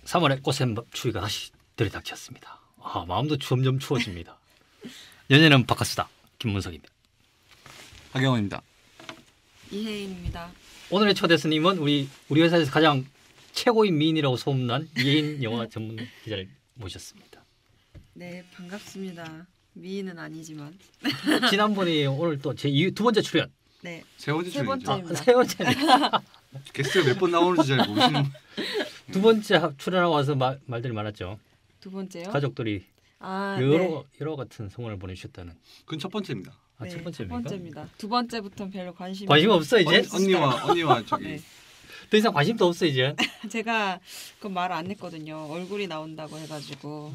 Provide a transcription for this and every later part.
3월의 꽃샘 추위가 다시 들이닥쳤습니다. 마음도 점점 추워집니다. 연예는 바카스다 김문석입니다. 하경원입니다. 이혜인입니다. 오늘의 초대 스님은 우리 회사에서 가장 최고인 미인이라고 소문난 이혜인 영화 전문 기자를 모셨습니다. 네, 반갑습니다. 미인은 아니지만. 지난번에 오늘 또 제 두 번째 출연. 네. 세 번째 출연이죠. 세 번째입니다. 게스트가 몇 번 나오는지 잘 모르시는. 두 번째 출연하고 와서 말들이 많았죠. 두 번째요? 가족들이 네. 여러 같은 성원을 보내주셨다는. 그건 첫 번째입니다. 네, 첫 번째입니까? 첫 번째입니다. 두 번째부터는 별로 관심 없어 이제. 언니와 저기. 네. 더 이상 관심도 없어 이제. 제가 그 말 안 했거든요. 얼굴이 나온다고 해가지고.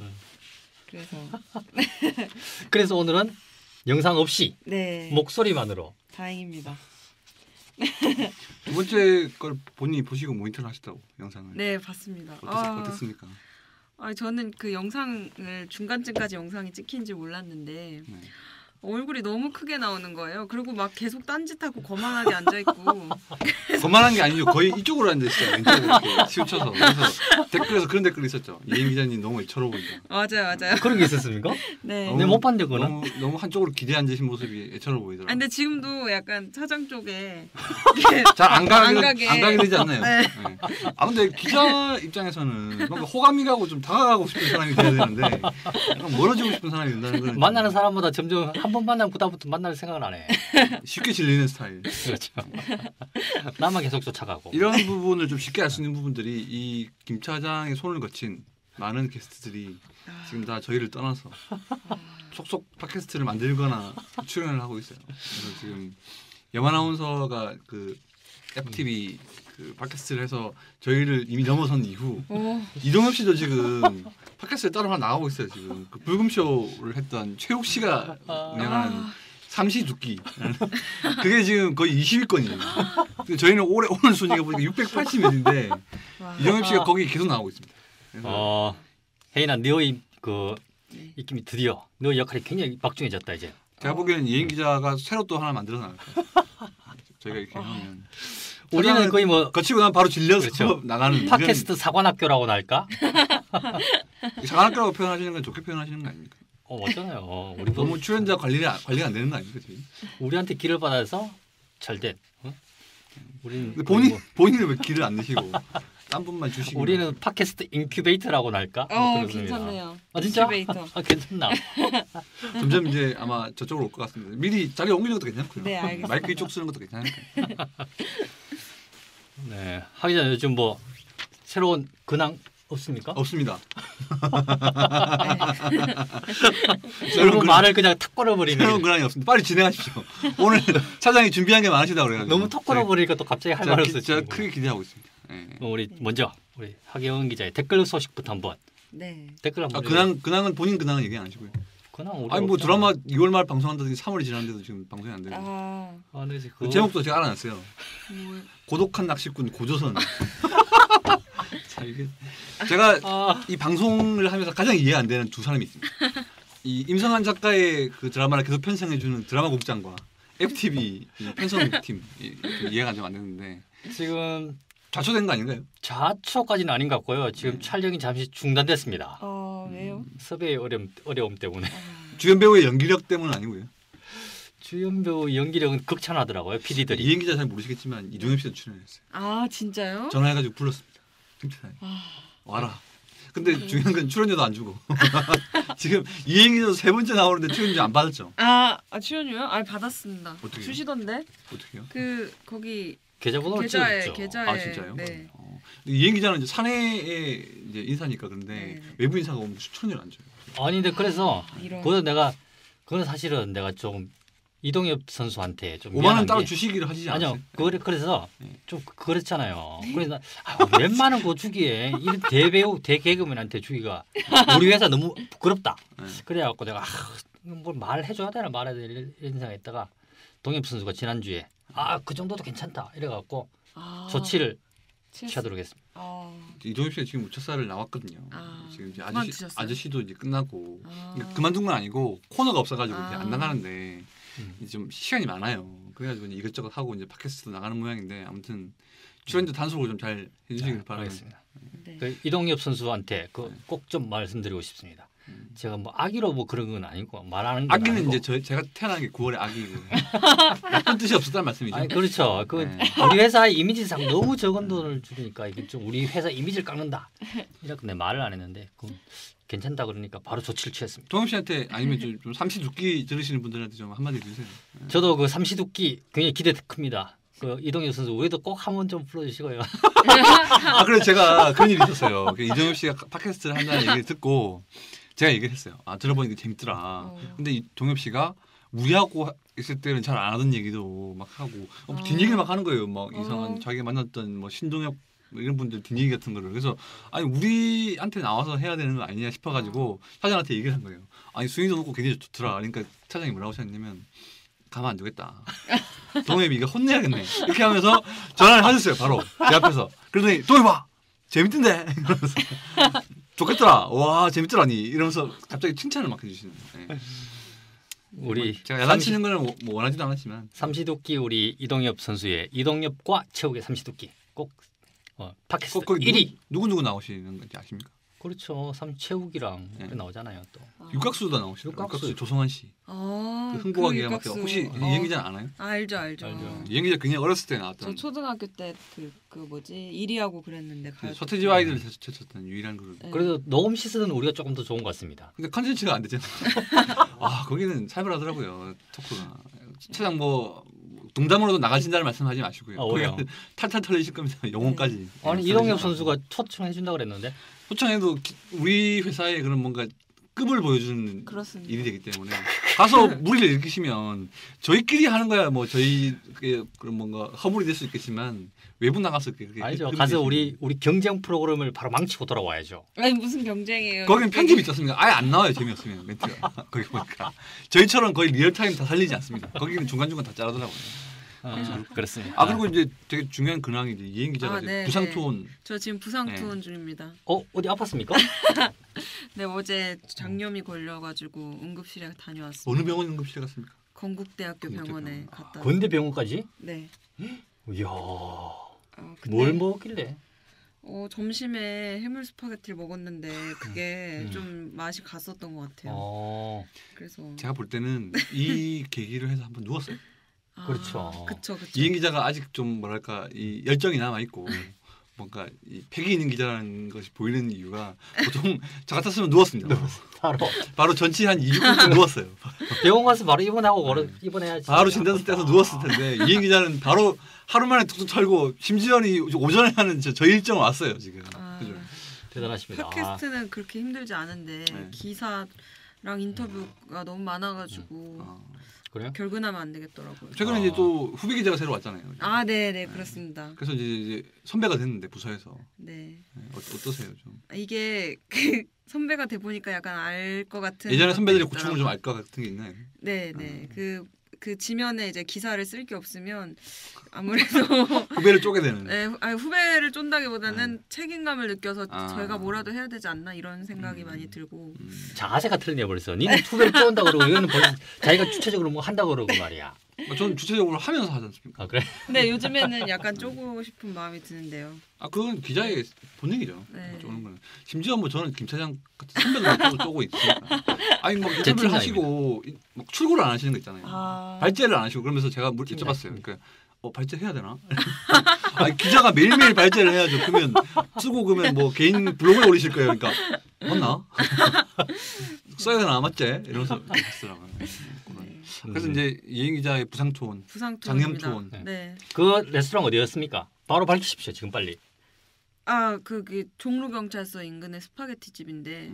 그래서 오늘은 영상 없이 네. 목소리만으로. 다행입니다. 두 번째 걸 본인이 보시고 모니터를 하셨다고 영상을. 네, 봤습니다. 어땠습니까? 저는 그 영상을 중간쯤까지 영상이 찍힌지 몰랐는데 네. 얼굴이 너무 크게 나오는 거예요. 그리고 막 계속 딴짓하고 거만하게 앉아있고. 거만한 게 아니죠. 거의 이쪽으로 앉아있어요. 왼쪽으로 이렇게 치우쳐서. 그래서 댓글에서 그런 댓글이 있었죠. 이혜인 기자님 너무 애처로 보인다. 맞아요. 그런 게 있었습니까? 네. 근데 못 봤는데 그거는. 너무 한쪽으로 기대 앉으신 모습이 애처로 보이더라고요. 근데 지금도 약간 차장 쪽에 잘 안 가게 되지 않나요? 네. 네. 근데 기자 입장에서는 뭔가 호감이 가고 좀 다가가고 싶은 사람이 돼야 되는데 약간 멀어지고 싶은 사람이 된다는 건 만나는 사람보다 점점 한 번 만나면 그다음부터 만날 생각을 안 해. 쉽게 질리는 스타일. 그렇죠. 나만 계속 쫓아가고. 이런 부분을 좀 쉽게 알 수 있는 부분들이 이 김 차장의 손을 거친 많은 게스트들이 지금 다 저희를 떠나서 속속 팟캐스트를 만들거나 출연을 하고 있어요. 그래서 지금 염 아나운서가 그 FTV 그 팟캐스트를 해서 저희를 이미 넘어선 이후 이동엽 씨도 지금 팟캐스트에 따로 하나 나가고 있어요. 지금 그 불금쇼를 했던 최욱 씨가 운영하는 삼시 두끼 그게 지금 거의 20위권이에요. 저희는 오늘 순위가 보니까 680몇인데 이동엽 씨가 거기 계속 나오고 있습니다. 혜인아, 너의 그 입김이 드디어 너의 역할이 굉장히 막중해졌다 이제. 제가 보기에는 이혜인 기자가 새로 또 하나 만들어서 나갈 거예요. 저희가 이렇게 하면 우리는 거의 뭐 거치고 나면 바로 질려서 그렇죠. 나가는 팟캐스트 사관학교라고 할까? 사관학교라고 표현하시는 건 좋게 표현하시는 거 아닙니까? 맞잖아요. 우리 너무 출연자 관리가 안 되는 거 아닙니까? 지금? 우리한테 길을 받아서 잘된. 우리는 본인은 왜 길을 안 내시고 딴 분만 주시고. 우리는 팟캐스트 인큐베이터라고 할까? 괜찮네요. 진짜? 인큐베이터. 괜찮나? 점점 이제 아마 저쪽으로 올 것 같습니다. 미리 자리 옮기는 것도 괜찮고요. 네, 알겠습니다. 마이크 이쪽 쓰는 것도 괜찮으니까. 네, 하기 전에 요즘 뭐 새로운 근황 없습니까? 없습니다. 새로운 말을 그냥 탁 걸어버리네. 새로운 근황이 없습니다. 빨리 진행하십시오. 오늘 차장이 준비한 게 많으시다고 그래가지고. 너무 턱 걸어버리니까 또 갑자기 할 말 없어. 제가 크게 기대하고 있습니다. 네. 우리 하경원 기자의 댓글 소식부터 한번. 네. 댓글 한번. 근황은 본인 근황은 얘기 안 하시고요. 근황 아니 뭐 드라마 2월 말 방송한다더니 3월이 지났는데도 지금 방송이 안 되고. 네, 그 제목도 제가 알아냈어요. 고독한 낚시꾼 고조선. 자, 이게 제가 이 방송을 하면서 가장 이해 안 되는 두 사람이 있습니다. 이 임성한 작가의 그 드라마를 계속 편성해주는 드라마 국장과 FTV 편성팀 이해가 좀 안 되는데 지금 좌초된 거 아닌가요? 좌초까지는 아닌 것 같고요. 지금 촬영이 잠시 중단됐습니다. 왜요? 섭외의 어려움 때문에. 주연 배우의 연기력 때문은 아니고요. 주연 배우 연기력은 극찬하더라고요. PD들이. 이행 기자 잘 모르시겠지만 이동엽 씨도 출연했어요. 진짜요? 전화해가지고 불렀습니다. 와라. 근데 중요한 건 출연료도 안 주고. 지금 이행 기자도 3번째 나오는데 출연료 안 받았죠? 출연료요? 받았습니다. 어떻게요? 주시던데? 어떻게요? 계좌번호를 계좌에. 진짜요? 네. 이행 기자는 이제 사내에 이제 인사니까 그런데 외부 인사가 오면 수천을 안 줘요. 아니 근데 그래서 이런. 그건 사실은 내가 좀 이동엽 선수한테 좀 5만 원 따로 주시기를 하시지 않았어요? 아니요. 그래서 좀 그렇잖아요. 그래서 웬만한 거 주기에 이런 대배우 대개그맨한테 주기가 우리 회사 너무 부끄럽다. 그래갖고 내가 뭘 말해줘야 되나 말아야 되나 이런 생각했다가 동엽 선수가 지난주에 그 정도도 괜찮다 이래갖고 조치를 취하도록 했습니다. 이동엽 씨가 지금 우차사를 나왔거든요. 지금 이제 아저씨도 이제 끝나고 아. 그러니까 그만둔 건 아니고 코너가 없어가지고 이제 안 나가는데 이제 좀 시간이 많아요. 그래가지고 이제 이것저것 하고 이제 팟캐스트도 나가는 모양인데 아무튼 출연료 단속을 좀 잘 해주시길 바라겠습니다. 네. 그 이동엽 선수한테 꼭 좀 말씀드리고 싶습니다. 제가 뭐 아기로 뭐 그런 건 아니고 말하는 건 아기는 아니고. 이제 제가 태어난 게 9월에 아기고 나쁜 뜻이 없었다는 말씀이죠. 아니, 그렇죠. 그 네. 우리 회사 이미지상 너무 적은 돈을 주니까 이게 좀 우리 회사 이미지를 깎는다. 이렇게 내 말을 안 했는데 괜찮다 그러니까 바로 조치를 취했습니다. 동엽 씨한테 아니면 좀 삼시두끼 들으시는 분들한테 좀 한마디 해주세요. 저도 그 삼시두끼 굉장히 기대 큽니다. 그 이동엽 선수 우리도 꼭 한번 좀 불러주시고요. 아 그래 제가 그런 일이 있었어요. 이정엽 씨가 팟캐스트를 한다는 얘기를 듣고 제가 얘기를 했어요. 아 들어보니까 재밌더라. 근데 이 동엽 씨가 우리하고 있을 때는 잘 안 하던 얘기도 막 하고 뒷얘기를 막 하는 거예요. 막 이상한 자기가 만났던 뭐 신동엽 이런 분들 뒷얘기 같은 거를. 그래서 아니 우리한테 나와서 해야 되는 거 아니냐 싶어가지고 차장한테 얘기를 한 거예요. 아니 수위도 높고 굉장히 좋더라. 그러니까 차장이 뭐라고 하셨냐면 가만 안 두겠다. 동엽이 이거 혼내야겠네. 이렇게 하면서 전화를 하셨어요. 바로 제 앞에서. 그러더니 동엽아 재밌던데 이러면서 좋겠더라. 와 재밌더라니 이러면서 갑자기 칭찬을 막 해주시는 거예요. 네. 우리 제가 야단치는 거는 뭐 원하지도 않았지만 삼시두끼 우리 이동엽 선수의 이동엽과 최욱의 삼시두끼 꼭 팟캐스트 거기 1위. 누구 나오시는 건지 아십니까? 그렇죠. 최욱이랑 네. 나오잖아요 또. 육각수도 나오시죠. 육각수 조성환 씨. 그 흥부하기가 막 혹시 이행 기자 아나요? 알죠. 이행 기자 그냥 어렸을 때 나왔던. 저 초등학교 때 그 뭐지 1위 하고 그랬는데 서태지 아이들 제쳤던 유일한 그룹. 네. 그래도 녹음 시스는 우리가 조금 더 좋은 것 같습니다. 근데 컨텐츠가 안 되잖아요. 아 거기는 살벌하더라고요 토크가. 차장 뭐 농담으로도 나가신다는 말씀하지 마시고요. 왜요? 탈탈 털리실 겁니다. 영혼까지. 아니 이동엽 선수가 초청해준다 그랬는데. 초청해도 우리 회사의 그런 뭔가 급을 보여주는 그렇습니다. 일이 되기 때문에 가서 무리를 일으키시면 저희끼리 하는 거야 뭐 저희 그런 뭔가 허물이 될 수 있겠지만 외부 나가서 그게 아니죠. 가서 우리 경쟁 프로그램을 바로 망치고 돌아와야죠. 아니 무슨 경쟁이에요? 거기는 편집이 있지 않습니까? 아예 안 나와요 재미없으면 멘트가 거기 보니까 저희처럼 거의 리얼타임 다 살리지 않습니다. 거기는 중간중간 다 자르더라고요. 그렇습니다. 아 그리고 이제 되게 중요한 근황이 이제 이행 기자가 네, 부상 네. 투혼. 저 지금 부상 투혼 중입니다. 어디 아팠습니까? 네 어제 장염이 걸려가지고 응급실에 다녀왔습니다. 어느 병원 응급실에 갔습니까? 건국대학교 병원에 건국대병원. 갔다. 건대병원까지? 네. 이야. 근데 뭘 먹었길래? 점심에 해물 스파게티를 먹었는데 그게 좀 맛이 갔었던 것 같아요. 그래서 제가 볼 때는 이 계기를 해서 한번 누웠어요. 그렇죠. 그쵸. 이행 기자가 아직 좀 뭐랄까 이 열정이 남아 있고 뭔가 이 패기 있는 기자라는 것이 보이는 이유가 보통 저 같았으면 누웠습니다. 바로 전치 한 2주 누웠어요. 병원 가서 바로 입원하고 입원해야지. 바로 진단서 떼서 누웠을 텐데 이행 기자는 바로 하루 만에 툭툭 털고 심지어는 오전에 하는 저 일정 왔어요 지금. 그죠? 대단하십니다. 팟캐스트는 그렇게 힘들지 않은데 네. 기사랑 인터뷰가 너무 많아가지고 그래요? 결근하면 안 되겠더라고요. 최근에 이제 또 후배 기자가 새로 왔잖아요. 네네 그렇습니다. 그래서 이제 선배가 됐는데 부서에서. 네. 어떠세요 좀? 이게 선배가 돼 보니까 약간 알 것 같은. 예전에 선배들의 것도 고충을 좀 알 것 같은 게 있나요? 네네 그 지면에 이제 기사를 쓸 게 없으면 아무래도 후배를 쪼게 되는. 네, 후배를 쫀다기보다는 책임감을 느껴서 저희가 뭐라도 해야 되지 않나 이런 생각이 많이 들고. 자세가 틀리네 벌써. 니는 투배를 쪼은다 그러고 이거는 벌써 자기가 주체적으로 뭐 한다 그러고 말이야. 저는 주체적으로 하면서 하지 않습니까? 그래? 근데 요즘에는 약간 쪼고 싶은 마음이 드는데요. 그건 기자의 본능이죠. 네. 쪼는 거는. 심지어 뭐 저는 김 차장 같은 선배들 쪼고 있으니까. 아니 뭐 제 인터뷰를 하시고 막 출고를 안 하시는 거 있잖아요. 발제를 안 하시고 그러면서 제가 여쭤봤어요. 그러니까 발제 해야 되나? 아니, 기자가 매일매일 발제를 해야죠. 그러면 쓰고 그러면 뭐 개인 블로그에 올리실 거예요. 그러니까 맞나? 써야 되나 맞지? 이러면서 하시더라고요. 그래서 이제 이행 기자의 부상 투혼, 장염 투혼. 네. 그 레스토랑 어디였습니까? 바로 밝히십시오. 지금 빨리. 그 종로 경찰서 인근의 스파게티 집인데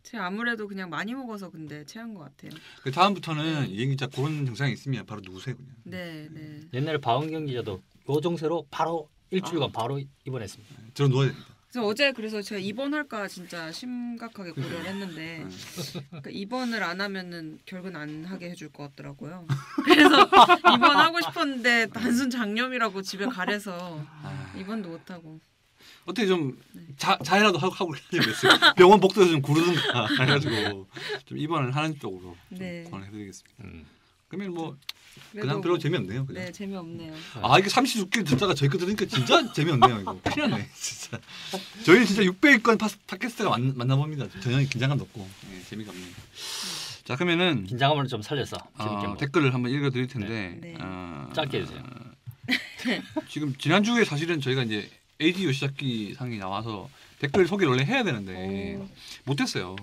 제가 아무래도 그냥 많이 먹어서 근데 체한 것 같아요. 그 다음부터는 이행 기자 그런 증상이 있으면 바로 누구세요 그냥. 네. 옛날에 박은경 기자도 요 정세로 바로 일주일간 바로 입원했습니다. 저는 누워야 됩니다. 그래서 제가 입원할까 진짜 심각하게 고려를 했는데 그러니까 입원을 안 하면은 결근 안 하게 해줄 것 같더라고요. 그래서 입원하고 싶었는데 단순 장염이라고 집에 가래서 입원도 못 하고. 어떻게 좀 자해라도 하고 그랬어요. 병원 복도에서 좀 구르든가 해가지고 좀 입원을 하는 쪽으로 네. 권해드리겠습니다. 그러면 뭐 그래도 그냥 별로 재미없네요. 그냥. 네, 재미없네요. 아 이게 32개 듣다가 저희 거 들으니까 진짜 재미없네요. 이거 큰일 났네 진짜. 저희는 진짜 600건 팟캐스트가 만나봅니다. 전혀 긴장감도 없고 재미가 없네요. 자 그러면은 긴장감을 좀 살려서 재밌게 댓글을 한번 읽어드릴 텐데 네. 짧게 해주세요. 지금 지난주에 사실은 저희가 이제 에이지 요시자키 상이 나와서 댓글 소개를 원래 해야 되는데 못했어요.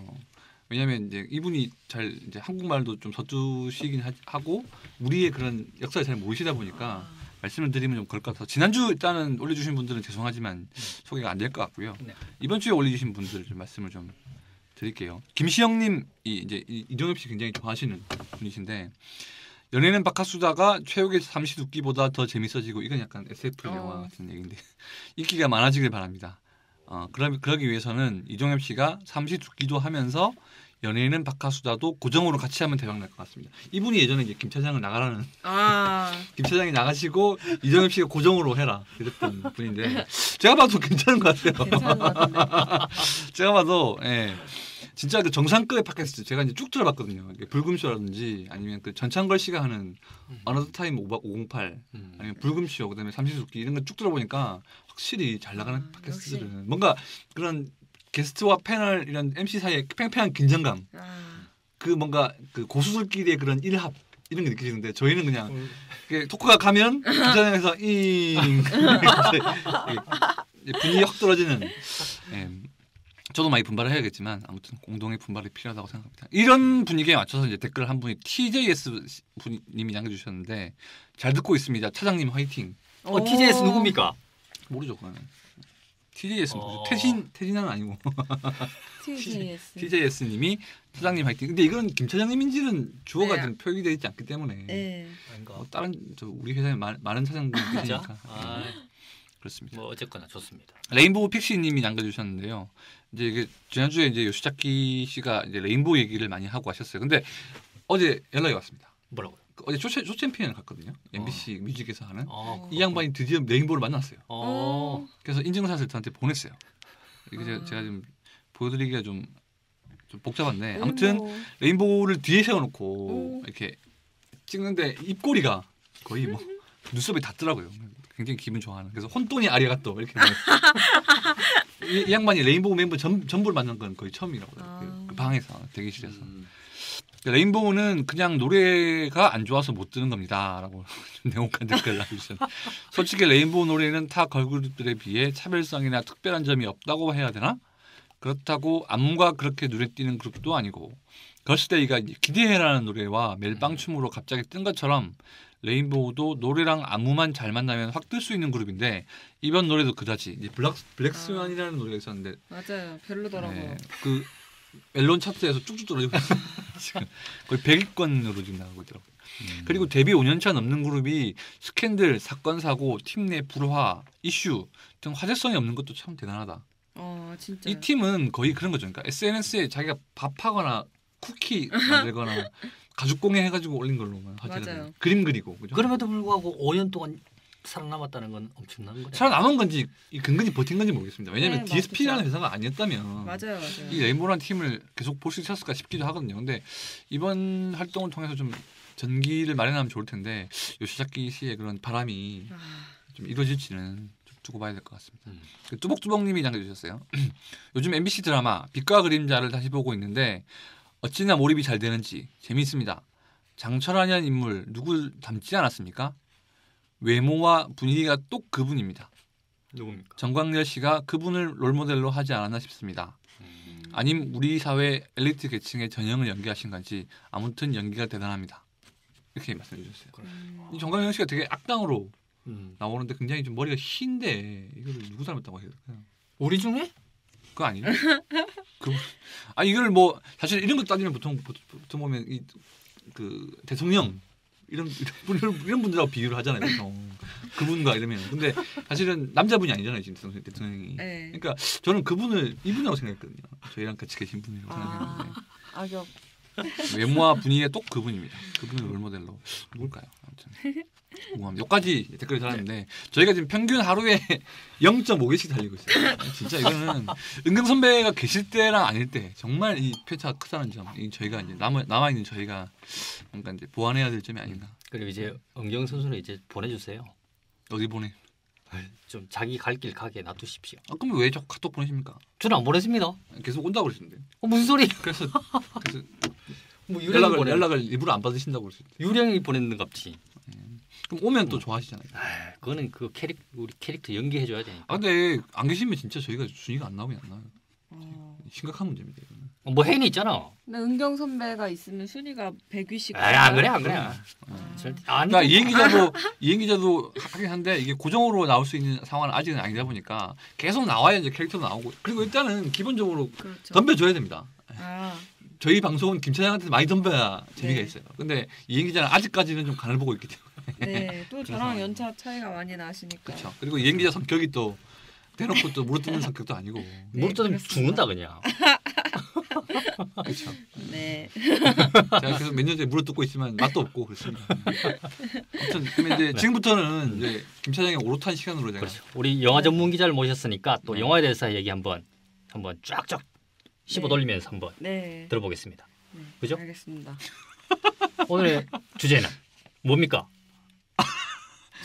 왜냐하면 이제 이분이 잘 이제 한국말도 좀 서투시긴 하고 우리의 그런 역사를 잘 모르시다 보니까 말씀을 드리면 좀 그럴 것 같아서 지난주 일단은 올려주신 분들은 죄송하지만 소개가 안 될 것 같고요. 네. 이번 주에 올려주신 분들 좀 말씀을 좀 드릴게요. 김시영님이 이제 이종엽 씨 굉장히 좋아하시는 분이신데 연예는 바카수다가 최욱의 삼시두끼보다 더 재밌어지고 이건 약간 SF 영화 같은 얘기인데 인기가 많아지길 바랍니다. 그러기 위해서는 이종엽 씨가 삼시두끼도 하면서 연예인은 바카수다도 고정으로 같이 하면 대박 날 것 같습니다. 이분이 예전에 이제 김 차장을 나가라는 김 차장이 나가시고 이종엽 씨가 고정으로 해라 이랬던 분인데 제가 봐도 괜찮은 것 같아요. 괜찮은 것 같은데. 제가 봐도 진짜 그 정상급의 팟캐스트 제가 이제 쭉 들어봤거든요. 불금쇼라든지 아니면 그 전창걸 씨가 하는 어너더 타임 508 아니면 불금쇼 그다음에 삼시두끼 이런 거 쭉 들어보니까 확실히 잘 나가는 팟캐스트들은 역시. 뭔가 그런 게스트와 패널 이런 MC 사이의 팽팽한 긴장감 그 뭔가 그 고수들끼리의 그런 일합 이런 게 느껴지는데 저희는 그냥 토크가 가면 긴장해서 분위기 확 떨어지는 저도 많이 분발을 해야겠지만 아무튼 공동의 분발이 필요하다고 생각합니다. 이런 분위기에 맞춰서 이제 댓글 한 분이 TJS 분님이 남겨주셨는데 잘 듣고 있습니다. 차장님 화이팅. TJS 누굽니까? 모르죠 그거는. TJS 태진아는 아니고 TJS님이 차장님 화이팅. 근데 이건 김 차장님인지는 주어가 좀 표기되어 있지 않기 때문에 다른 우리 회사에 많은 차장님이 계시니까 그렇습니다. 뭐 어쨌거나 좋습니다. 레인보우 픽시님이 남겨주셨는데요. 이제 이게 지난주에 이제 요시자키 씨가 이제 레인보우 얘기를 많이 하고 하셨어요. 근데 어제 연락이 왔습니다. 뭐라고요? 어제 쇼챔피언을 갔거든요. MBC 뮤직에서 하는 이 그렇구나. 양반이 드디어 레인보우를 만났어요. 그래서 그래서 인증샷을 저한테 보냈어요. 이게 제가 좀 보여드리기가 좀 복잡한데 아무튼 레인보우를 뒤에 세워놓고 이렇게 찍는데 입꼬리가 거의 뭐 눈썹이 닿더라고요. 굉장히 기분 좋아하는. 그래서 혼돈이 아리가또 이렇게 이 양반이 레인보우 멤버 전부를 만난 건 거의 처음이라고요. 그 방에서 대기실에서. 레인보우는 그냥 노래가 안 좋아서 못 듣는 겁니다라고 냉혹한 댓글을 남겨주셨는데 솔직히 레인보우 노래는 타 걸그룹들에 비해 차별성이나 특별한 점이 없다고 해야 되나? 그렇다고 안무가 그렇게 눈에 띄는 그룹도 아니고 걸스데이가 기대해라는 노래와 멜빵춤으로 갑자기 뜬 것처럼 레인보우도 노래랑 안무만 잘 만나면 확 뜰 수 있는 그룹인데 이번 노래도 그다지 이제 블랙스완이라는 노래가 있었는데 맞아요 별로더라고요. 그 멜론 차트에서 쭉쭉 떨어지고 지금 거의 100위권으로 지금 나가고 있더라고요. 그리고 데뷔 5년차 넘는 그룹이 스캔들, 사건 사고, 팀 내 불화, 이슈 등 화제성이 없는 것도 참 대단하다. 진짜. 이 팀은 거의 그런 거죠. 그러니까 SNS에 자기가 밥하거나 쿠키 만들거나 가죽 공예 해가지고 올린 걸로만 화제가 그림 그리고 그죠? 그럼에도 불구하고 5년 동안 살아남았다는 건 엄청난 거죠. 살아남은 건지 근근히 버틴 건지 모르겠습니다. 왜냐하면 네, DSP라는 회사가 아니었다면 맞아요. 이 레인보우라는 팀을 계속 볼 수 있었을까 싶기도 하거든요. 근데 이번 활동을 통해서 좀 전기를 마련하면 좋을 텐데 요시자키 씨의 그런 바람이 좀 이루어질지는 좀 두고 봐야 될 것 같습니다. 그 뚜벅뚜벅님이 남겨주셨어요. 요즘 MBC 드라마 빛과 그림자를 다시 보고 있는데 어찌나 몰입이 잘 되는지 재미있습니다. 장철환이라는 인물 누굴 닮지 않았습니까? 외모와 분위기가 똑 그분입니다. 누굽니까? 정광열 씨가 그분을 롤모델로 하지 않았나 싶습니다. 아님 우리 사회 엘리트 계층의 전형을 연기하신 건지 아무튼 연기가 대단합니다. 이렇게 말씀해 주셨어요. 이 정광열 씨가 되게 악당으로 나오는데 굉장히 좀 머리가 흰데 이걸 누구 닮았다고 해야 될까요? 우리 중에? 그거 아니에요? 이걸 뭐 사실 이런 거 따지면 보통 보면 그 대통령 이런 분들하고 비교를 하잖아요. 보통 그분과 이러면 근데 사실은 남자분이 아니잖아요. 지금 대통령이. 그러니까 저는 이분이라고 생각했거든요. 저희랑 같이 계신 분이라고 생각했는데 악역. 외모와 분위기가 똑 그분입니다. 그분을 롤모델로 누굴까요? 아무튼 궁금합니다. 여기까지 댓글이 달았는데 저희가 지금 평균 하루에 0.5개씩 달리고 있어요. 진짜 이거는 은경 선배가 계실 때랑 아닐 때 정말 이 편차가 크다는 점. 이 저희가 이제 남아 있는 저희가 뭔가 이제 보완해야 될 점이 아닌가. 그리고 이제 은경 선수는 이제 보내주세요. 어디 보내? 좀 자기 갈 길 가게 놔두십시오. 아 그럼 왜 자꾸 카톡 보내십니까? 저는 안 보냈습니다. 계속 온다고 그러시는데. 무슨 소리? 그래서 뭐 유령이 보내. 연락을 일부러 안 받으신다고 그러시는데. 유령이 보냈는 갑지. 그럼 오면 또 좋아하시잖아요. 아, 그거는 그 우리 캐릭터 연기해줘야 되니까. 아 근데 안 계시면 진짜 저희가 순위가 안 나오긴 안 나와요. 심각한 문제입니다. 이거는. 뭐 혜인이 있잖아. 근데 은경 선배가 있으면 순위가 100위씩. 안 그래 안 그래. 절대 안. 그러니까 이행 기자도 하긴 한데 이게 고정으로 나올 수 있는 상황은 아직은 아니다 보니까 계속 나와야 이제 캐릭터도 나오고 그리고 일단은 기본적으로 그렇죠. 덤벼줘야 됩니다. 아, 저희 방송은 김 차장한테 많이 덤벼야 재미가 네. 있어요. 근데 이행 기자는 아직까지는 좀 간을 보고 있기 때문에. 네. 또 저랑 연차 차이가 많이 나시니까. 그렇죠. 그리고 이행 기자 성격이 또 대놓고 또 물어뜯는 성격도 아니고. 물 뜯으면 그렇습니다. 죽는다 그냥. 그렇죠. 네. 제가 계속 몇 년째 물어뜯고 있지만 맛도 없고 그렇습니다. 아무튼 그러면 이제 지금부터는 이제 김 차장의 오롯한 시간으로 제가 그렇죠. 우리 영화 전문 기자를 모셨으니까 또 네. 영화에 대해서 얘기 한번 쫙쫙 씹어 돌리면서 한번 네. 들어보겠습니다. 네. 그죠? 알겠습니다. 오늘의 주제는 뭡니까?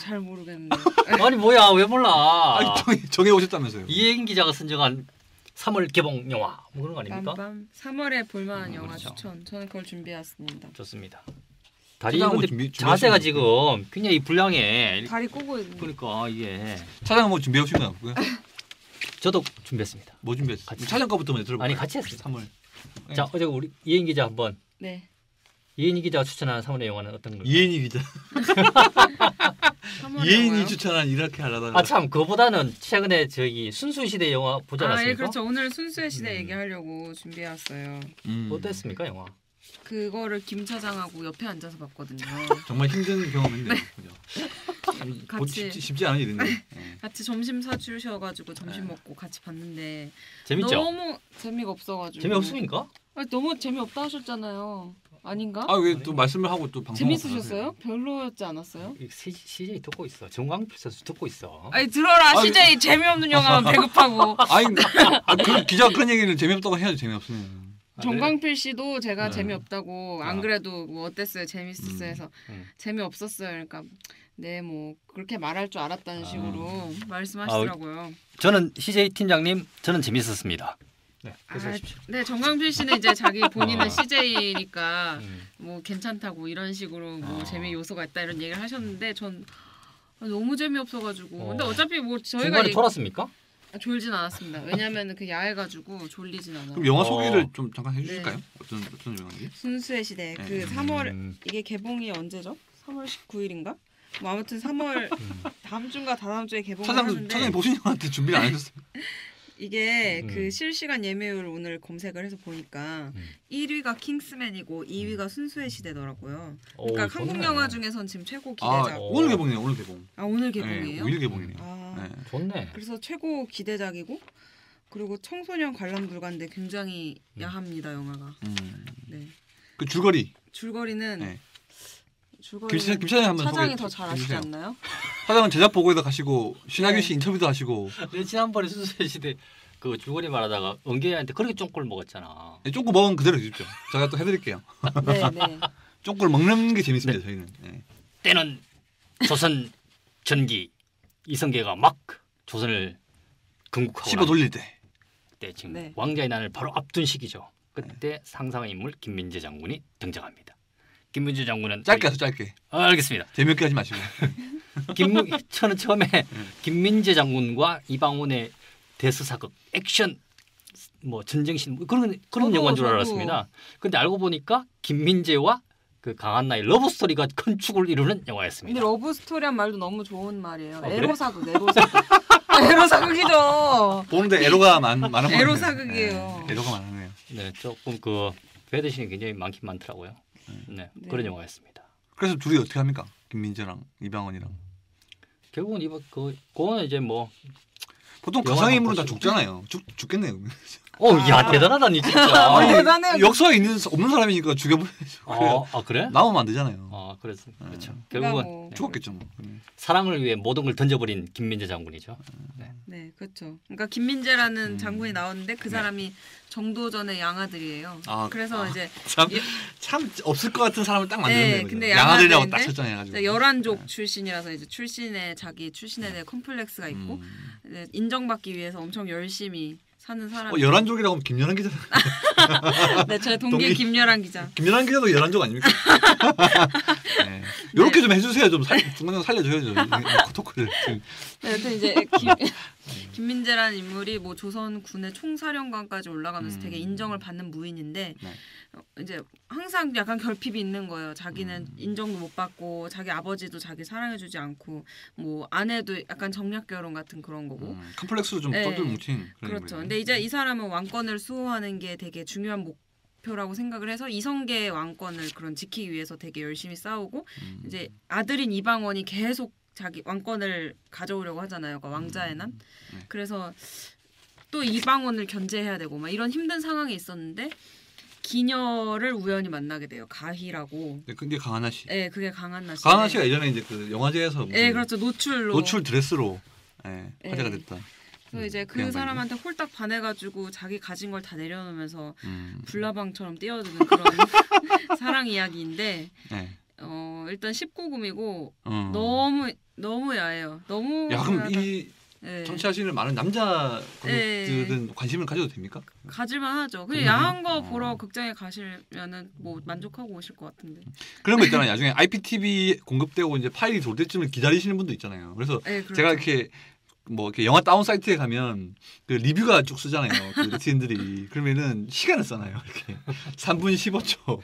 잘 모르겠는데. 아니 뭐야 왜 몰라? 아니 정해 오셨다면서요? 이혜인 기자가 선정한 3월 개봉 영화 뭐 그런 거 아닙니까? 빰빰. 3월에 볼만한 영화 그렇죠. 추천. 저는 그걸 준비해왔습니다. 좋습니다. 다리 차장 뭐 근데 자세가 준비하신 지금 굉장히 불량해. 다리 꼬고 있는. 그러니까 이게 차장 뭐 준비해 오신 거 없고요? 저도 준비했습니다. 뭐 준비했어요? 같이. 차장 거부터 먼저 들어볼까요? 아니 같이 했습니다. 3월. 네. 자 어제 우리 이혜인 기자 한번 네. 이혜인 기자가 추천한 3월의 영화는 어떤 걸까요? 이혜인이 기자. 3월에 이혜인이 추천한 이렇게 하려다가 아참 그거보다는 최근에 저기 순수시대 영화 보지 아, 예, 않았습니까? 그렇죠. 오늘 순수의 시대 얘기하려고 준비해왔어요. 어땠습니까 영화? 그거를 김 차장하고 옆에 앉아서 봤거든요. 정말 힘든 경험인데 그죠? 참 같이. 쉽지 않은 일인데. 네. 같이 점심 사주셔가지고 점심 먹고 같이 봤는데 재밌죠? 너무 재미가 없어가지고. 재미없습니까? 아니, 너무 재미없다 하셨잖아요. 아닌가? 아 왜 또 말씀을 하고 또 방송 재밌으셨어요? 별로였지 않았어요? CJ 듣고 있어. 정광필 선수 듣고 있어. 아니 들어라. 아니, CJ 재미없는 영화만 배급하고. 아니 그 기자 그런 얘기는 재미없다고 해야지 재미없으면. 정광필 씨도 제가 네. 재미없다고 안 그래도 뭐 어땠어요? 재밌었어요 해서 음. 재미없었어요. 그러니까 네 뭐 그렇게 말할 줄 알았다는 식으로 아, 말씀하시더라고요. 저는 CJ 팀장님 저는 재밌었습니다. 네, 아, 그러십시오. 네 정광필 씨는 이제 자기 본인은 어. CJ니까 음. 뭐 괜찮다고 이런 식으로 뭐 어. 재미 요소가 있다 이런 얘기를 하셨는데 전 너무 재미없어가지고 근데 어. 어차피 뭐 저희가 중간에 돌았습니까? 졸진 않았습니다. 왜냐하면 그 야해가지고 졸리진 않아요. 그럼 영화 어. 소개를 좀 잠깐 해주실까요? 네. 어떤 영화인지? 순수의 시대 네. 그 3월 음. 이게 개봉이 언제죠? 3월 19일인가? 뭐 아무튼 3월 다음 주인가 다다음 주에 개봉을 하는데 차장이 보신 영화한테 준비를 안 해줬어요. 이게 음. 그 실시간 예매율 오늘 검색을 해서 보니까 1위가 킹스맨이고 2위가 순수의 시대더라고요. 그러니까 오, 한국 좋네. 영화 중에선 지금 최고 아 기대작. 어. 오늘 개봉이네요. 오늘 개봉. 아 오늘 개봉이에요? 5일 개봉이네요. 아 네. 좋네. 그래서 최고 기대작이고 그리고 청소년 관람 불가인데 굉장히 야합니다 영화가. 네 그 줄거리. 줄거리는 네. 줄거리는 김 차장 한번 차장이 소개 더 잘 아시지 해주세요. 않나요? 차장은 제작 보고에도 가시고 신하균 네. 씨 인터뷰도 하시고 내 지난번에 순수의 시대 그 줄거리 말하다가 은계한테 그렇게 쫑꼴 먹었잖아. 쪼꼬 먹은 그대로 해주십시오. 제가 또 해드릴게요. 네네. 쪼꼬를 먹는 게 재밌습니다. 저희는. 네. 때는 조선 전기 이성계가 막 조선을 건국하고 씹어 돌릴 때. 그때 지금 네. 왕자의 난을 바로 앞둔 시기죠. 그때 상상의 인물 김민재 장군이 등장합니다. 김민재 장군은 짧게 하세요. 짧게. 알겠습니다. 재미없게 하지 마시고. 저는 처음에 김민재 장군과 이방원의 대수사극 액션 뭐 전쟁신 뭐 그런 영화인 줄 저도. 알았습니다. 근데 알고 보니까 김민재와 그 강한 나의 러브 스토리가 큰 축을 이루는 근데 영화였습니다. 러브 스토리한 말도 너무 좋은 말이에요. 그래? 에로사극, 에로사극. 에로사극이죠. 보는데 에로가 많은 거 에로사극이에요. 네, 에로가 많네요. 네, 조금 그 배드신이 굉장히 많긴 많더라고요. 네, 네. 그런 영화였습니다. 그래서 둘이 어떻게 합니까? 김민재랑 이방원이랑. 결국은 그거는 이제 뭐 보통 영화 가상의 인물은 다 바꿔서. 죽잖아요. 죽겠네요. 야 대단하다니 진짜. 아니, 대단해요. 역사에 없는 사람이니까 죽여버려야죠. 그래? 나오면 안 되잖아요. 그래서 그렇죠. 그러니까 결국은 뭐. 죽었겠죠. 뭐. 사랑을 위해 모든 걸 던져버린 김민재 장군이죠. 네, 그렇죠. 그러니까 김민재라는 장군이 나오는데 그 사람이 정도전의 양아들이에요. 그래서 이제 참 없을 것 같은 사람을 딱 만들었네요. 네, 근데 양아들이라고 딱 양아들인데 설정해가지고. 열한족 출신이라서 이제 자기 출신에 대해 컴플렉스가 있고 이제 인정받기 위해서 엄청 열심히 사는 사람. 열한족이라고 하면 김연한 기자. 네, 저희 동기 김여란 기자. 김연한 기자도 열한족 아닙니까? 네. 이렇게 좀 해주세요. 좀 중간에 살려줘야죠. 토크를. 네, 여튼 이제 김민재라는 인물이 뭐 조선 군의 총사령관까지 올라가면서 되게 인정을 받는 무인인데 이제 항상 약간 결핍이 있는 거예요. 자기는 인정도 못 받고 자기 아버지도 자기 사랑해주지 않고 뭐 아내도 약간 정략 결혼 같은 그런 거고. 컴플렉스도 좀 똘똘 뭉친. 그렇죠. 근데 이제 이 사람은 왕권을 수호하는 게 되게 중요한 목표라고 생각을 해서 이성계 왕권을 그런 지키기 위해서 되게 열심히 싸우고 이제 아들인 이방원이 계속 자기 왕권을 가져오려고 하잖아요. 그러니까 왕자의 난. 그래서 또 이방원을 견제해야 되고 막 이런 힘든 상황이 있었는데 기녀를 우연히 만나게 돼요. 가희라고. 네, 그게 강하나 씨. 네, 그게 강하나 씨. 강하나 씨가 예전에 이제 그 영화제에서 네, 그렇죠. 노출 드레스로 화제가 됐다. 그래서 이제 그 사람한테 홀딱 반해가지고 자기 가진 걸 다 내려놓으면서 불나방처럼 뛰어드는 그런 사랑 이야기인데 일단 19금이고 너무 야해요. 너무 그럼 이 청취하시는 많은 남자 관객들은 관심을 가져도 됩니까? 가질만 하죠. 그냥 야한 거 보러 극장에 가시면은 뭐 만족하고 오실 것 같은데. 그런 거 있잖아요. 나중에 IPTV 공급되고 이제 파일이 돌 때쯤을 기다리시는 분도 있잖아요. 그래서 그렇죠. 제가 이렇게 영화 다운 사이트에 가면 그 리뷰가 쭉 쓰잖아요. 그 네티즌들이. 그러면은 시간을 써놔요. 이렇게 3분 15초,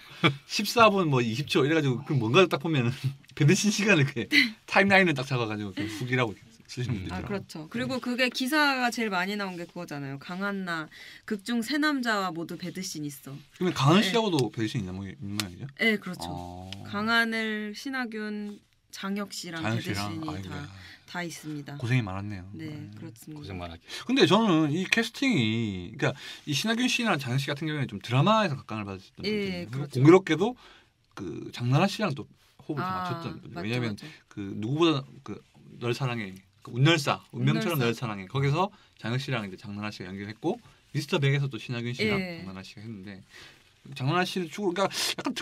14분 20초 이래가지고 그 뭔가를 딱 보면은 배드신 시간을 이렇게 타임라인을 딱 잡아가지고 후기라고 쓰시는 분들 있더라고요. 그렇죠. 그리고 그게 기사가 제일 많이 나온 게 그거잖아요. 강한나 극중 세 남자와 모두 배드씬 있어. 그러면 강한 씨하고도 배드씬 있는 모양이죠? 네, 그렇죠. 강하늘, 신하균, 장혁 씨랑 배드씬이 다 있습니다. 고생이 많았네요. 네, 그렇습니다. 고생 많았죠. 근데 저는 이 캐스팅이 그러니까 이 신하균 씨나 장혁 씨 같은 경우에는 좀 드라마에서 각광을 받았던 분이에요. 그렇죠. 공교롭게도 그 장나라 씨랑 또 호흡을 맞췄던 분이에요. 왜냐하면 맞죠. 그 누구보다 그 널 사랑해 그 운명처럼 널 사랑해 거기서 장혁 씨랑 이제 장나라 씨가 연기했고 미스터 백에서 또 신하균 씨랑 장나라 씨가 했는데 장나라 씨는 그러니까 약간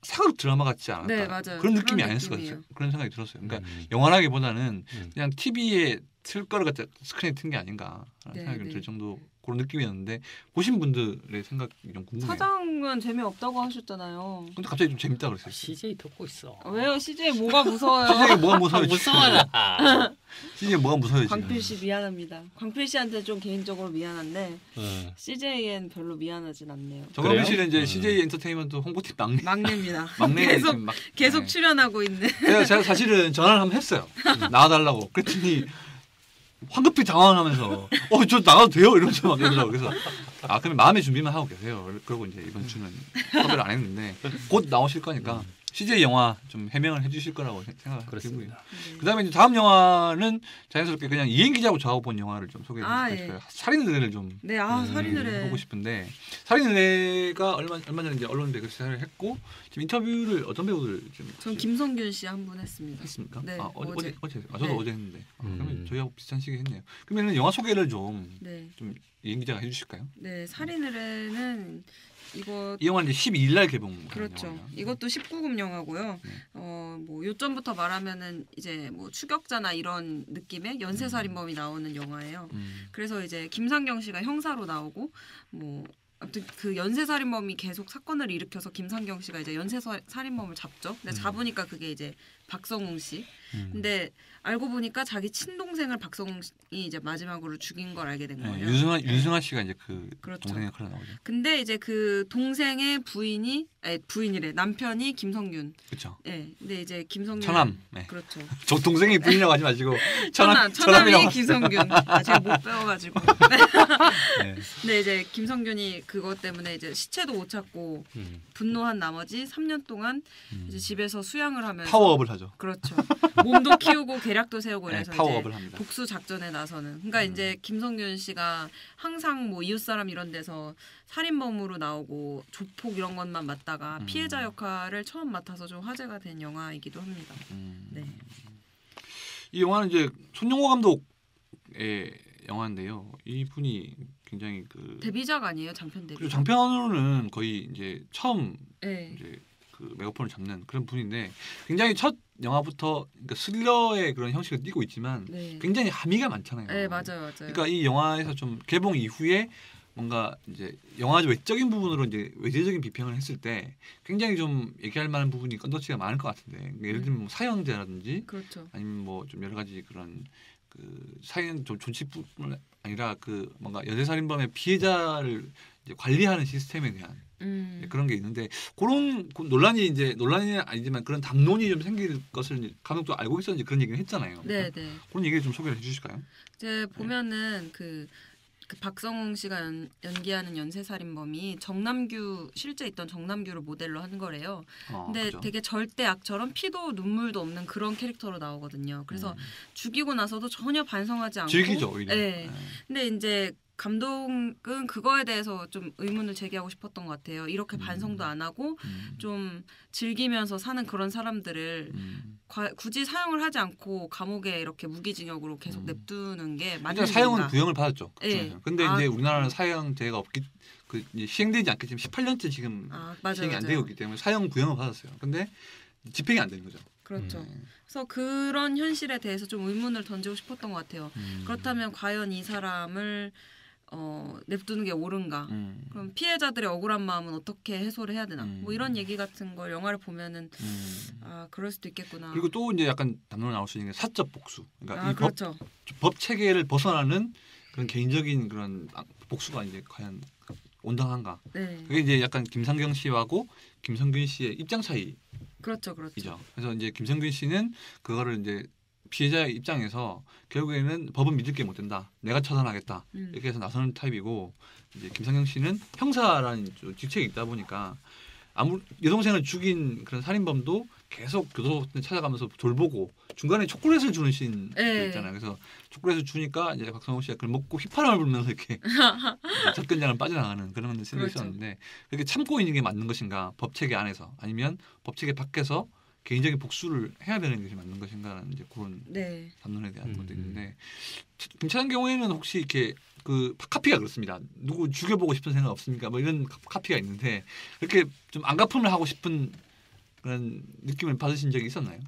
사극 드라마 같지 않았다. 네, 맞아요. 그런 느낌이 아니었어요. 그런 생각이 들었어요. 그러니까 영화라기보다는 그냥 TV에 틀 거를 갖다 스크린에 튼 게 아닌가 생각이 들 정도 그런 느낌이었는데 보신 분들의 생각이 좀 궁금해요. 사장은 재미없다고 하셨잖아요. 근데 갑자기 좀 재밌다 그랬어요. CJ 듣고 있어. 왜요? CJ 뭐가 무서워요? CJ 뭐가 무서워요? 무서워라. CJ 뭐가 무서워요? 광필 씨 미안합니다. 광필 씨한테 좀 개인적으로 미안한데 CJ엔 별로 미안하진 않네요. 정광필 씨는 이제 CJ 엔터테인먼트 홍보팀 막내입니다. 막내 계속 출연하고 있는. 제가 사실은 전화를 한번 했어요. 나와달라고. 그랬더니 황급히 당황하면서 저 나가도 돼요? 이러면서 막 이러더라고요. 그래서 그러면 마음의 준비만 하고 계세요. 그러고 이제 이번 주는 섭외를 안 했는데 곧 나오실 거니까 CJ 영화 좀 해명을 해주실 거라고 생각합니다. 그다음에 이제 다음 영화는 자연스럽게 그냥 이행 기자하고 저하고 본 영화를 좀 소개해 주실 거예요. 살인의 의뢰를 좀 살인의 의뢰 보고 싶은데 살인의 의뢰가 얼마 전에 이제 언론에 그 시사를 했고 지금 인터뷰를 어떤 배우들 좀 전 김성균 씨 한 분 했습니다. 했습니까? 네, 어제 저도 어제 했는데 그러면 저희하고 비슷한 시기에 했네요. 그러면 영화 소개를 좀 이행 기자가 해주실까요? 네, 살인의 의뢰는 이 영화는 이제 12일 날 개봉. 그렇죠. 영화입니다. 이것도 19금 영화고요. 뭐 요점부터 말하면은 이제 뭐 추격자나 이런 느낌의 연쇄살인범이 나오는 영화예요. 그래서 이제 김상경 씨가 형사로 나오고 뭐 아무튼 그 연쇄살인범이 계속 사건을 일으켜서 김상경 씨가 이제 연쇄살인범을 잡죠. 근데 잡으니까 그게 이제 박성웅 씨. 근데 알고 보니까 자기 친동생을 박성웅이 이제 마지막으로 죽인 걸 알게 된 거예요. 윤승아 씨가 이제 그 그렇죠. 동생 역할로 나오죠. 근데 이제 그 동생의 남편이 김성균. 그렇죠. 네, 근데 이제 김성균 처남. 네. 그렇죠. 저 동생이 부인이라고 하지 마시고 처남이 김성균. 제가 못 배워가지고. 네. 근데 이제 김성균이 그것 때문에 이제 시체도 못 찾고 분노한 나머지 3년 동안 이제 집에서 수양을 하면서 파워업을 하죠. 그렇죠. 몸도 키우고 계략도 세우고 이래서 파워업을 이제 합니다. 복수 작전에 나서는. 그러니까 이제 김성균 씨가 항상 뭐 이웃사람 이런 데서 살인범으로 나오고 조폭 이런 것만 맡다가 피해자 역할을 처음 맡아서 좀 화제가 된 영화이기도 합니다. 네. 이 영화는 이제 손영호 감독의 영화인데요. 이 분이 굉장히 그 데뷔작 아니에요, 장편 데뷔. 그리고 장편으로는 거의 이제 처음 네. 이제 그 메가폰을 잡는 그런 분인데 굉장히 첫 영화부터 그러니까 스릴러의 그런 형식을 띠고 있지만 네. 굉장히 함의가 많잖아요. 네, 맞아요. 그러니까 이 영화에서 좀 개봉 이후에 뭔가 이제 영화적 외적인 부분으로 이제 외제적인 비평을 했을 때 굉장히 좀 얘기할 만한 부분이 건더치가 많을 것 같은데 그러니까 예를 들면 뭐 사형제라든지 그렇죠. 아니면 뭐 좀 여러 가지 그런 그 사형 좀 존치뿐 아니라 그 뭔가 연쇄살인범의 피해자를 이제 관리하는 시스템에 대한 그런 게 있는데 그런 논란이 아니지만 그런 담론이 좀 생길 것을 감독도 알고 있었는지 그런 얘기를 했잖아요. 네, 네. 그런 얘기를 좀 소개를 해주실까요? 이제 보면은 그 박성웅 씨가 연기하는 연쇄살인범이 실제 있던 정남규를 모델로 한 거래요. 근데 그렇죠. 되게 절대 악처럼 피도 눈물도 없는 그런 캐릭터로 나오거든요. 그래서 죽이고 나서도 전혀 반성하지 않고 즐기죠 오히려. 네. 근데 이제 감독은 그거에 대해서 좀 의문을 제기하고 싶었던 것 같아요. 이렇게 반성도 안 하고 좀 즐기면서 사는 그런 사람들을 굳이 사형을 하지 않고 감옥에 이렇게 무기징역으로 계속 냅두는 게 맞는 그러니까 사형은 일인가. 구형을 받았죠. 네. 근데 이제 우리나라는 사형제가 이제 시행되지 않겠지만 18년째 지금 시행이 안 되고 있기 때문에 사형 구형을 받았어요. 근데 집행이 안 되는 거죠. 그렇죠. 그래서 그런 현실에 대해서 좀 의문을 던지고 싶었던 것 같아요. 그렇다면 과연 이 사람을 냅두는 게 옳은가? 그럼 피해자들의 억울한 마음은 어떻게 해소를 해야 되나? 뭐 이런 얘기 같은 걸 영화를 보면은 그럴 수도 있겠구나. 그리고 또 이제 약간 담론이 나올 수 있는 게 사적 복수. 그러니까 이 그렇죠. 법 체계를 벗어나는 그런 개인적인 그런 복수가 이제 과연 온당한가? 네. 그게 이제 약간 김상경 씨하고 김성균 씨의 입장 차이. 그렇죠. 그래서 이제 김성균 씨는 그거를 이제 피해자의 입장에서 결국에는 법은 믿을 게 못 된다. 내가 처단하겠다. 이렇게 해서 나서는 타입이고 이제 김상경 씨는 형사라는 직책이 있다 보니까 여동생을 죽인 그런 살인범도 계속 교도소 찾아가면서 돌보고 중간에 초콜릿을 주는 씬이 있잖아요. 그래서 초콜릿을 주니까 이제 박성호 씨가 그걸 먹고 휘파람을 불면서 이렇게 접근장을 빠져나가는 그런 씬이 그렇죠. 있었는데 그렇게 참고 있는 게 맞는 것인가 법체계 안에서 아니면 법체계 밖에서 개인적인 복수를 해야 되는 것이 맞는 것인가라는 이제 그런 담론에 대한 것도 있는데 김차장 경우에는 혹시 이렇게 그 카피가 그렇습니다. 누구 죽여보고 싶은 생각 없습니까? 뭐 이런 카피가 있는데 그렇게 좀 안갚음을 하고 싶은 그런 느낌을 받으신 적이 있었나요?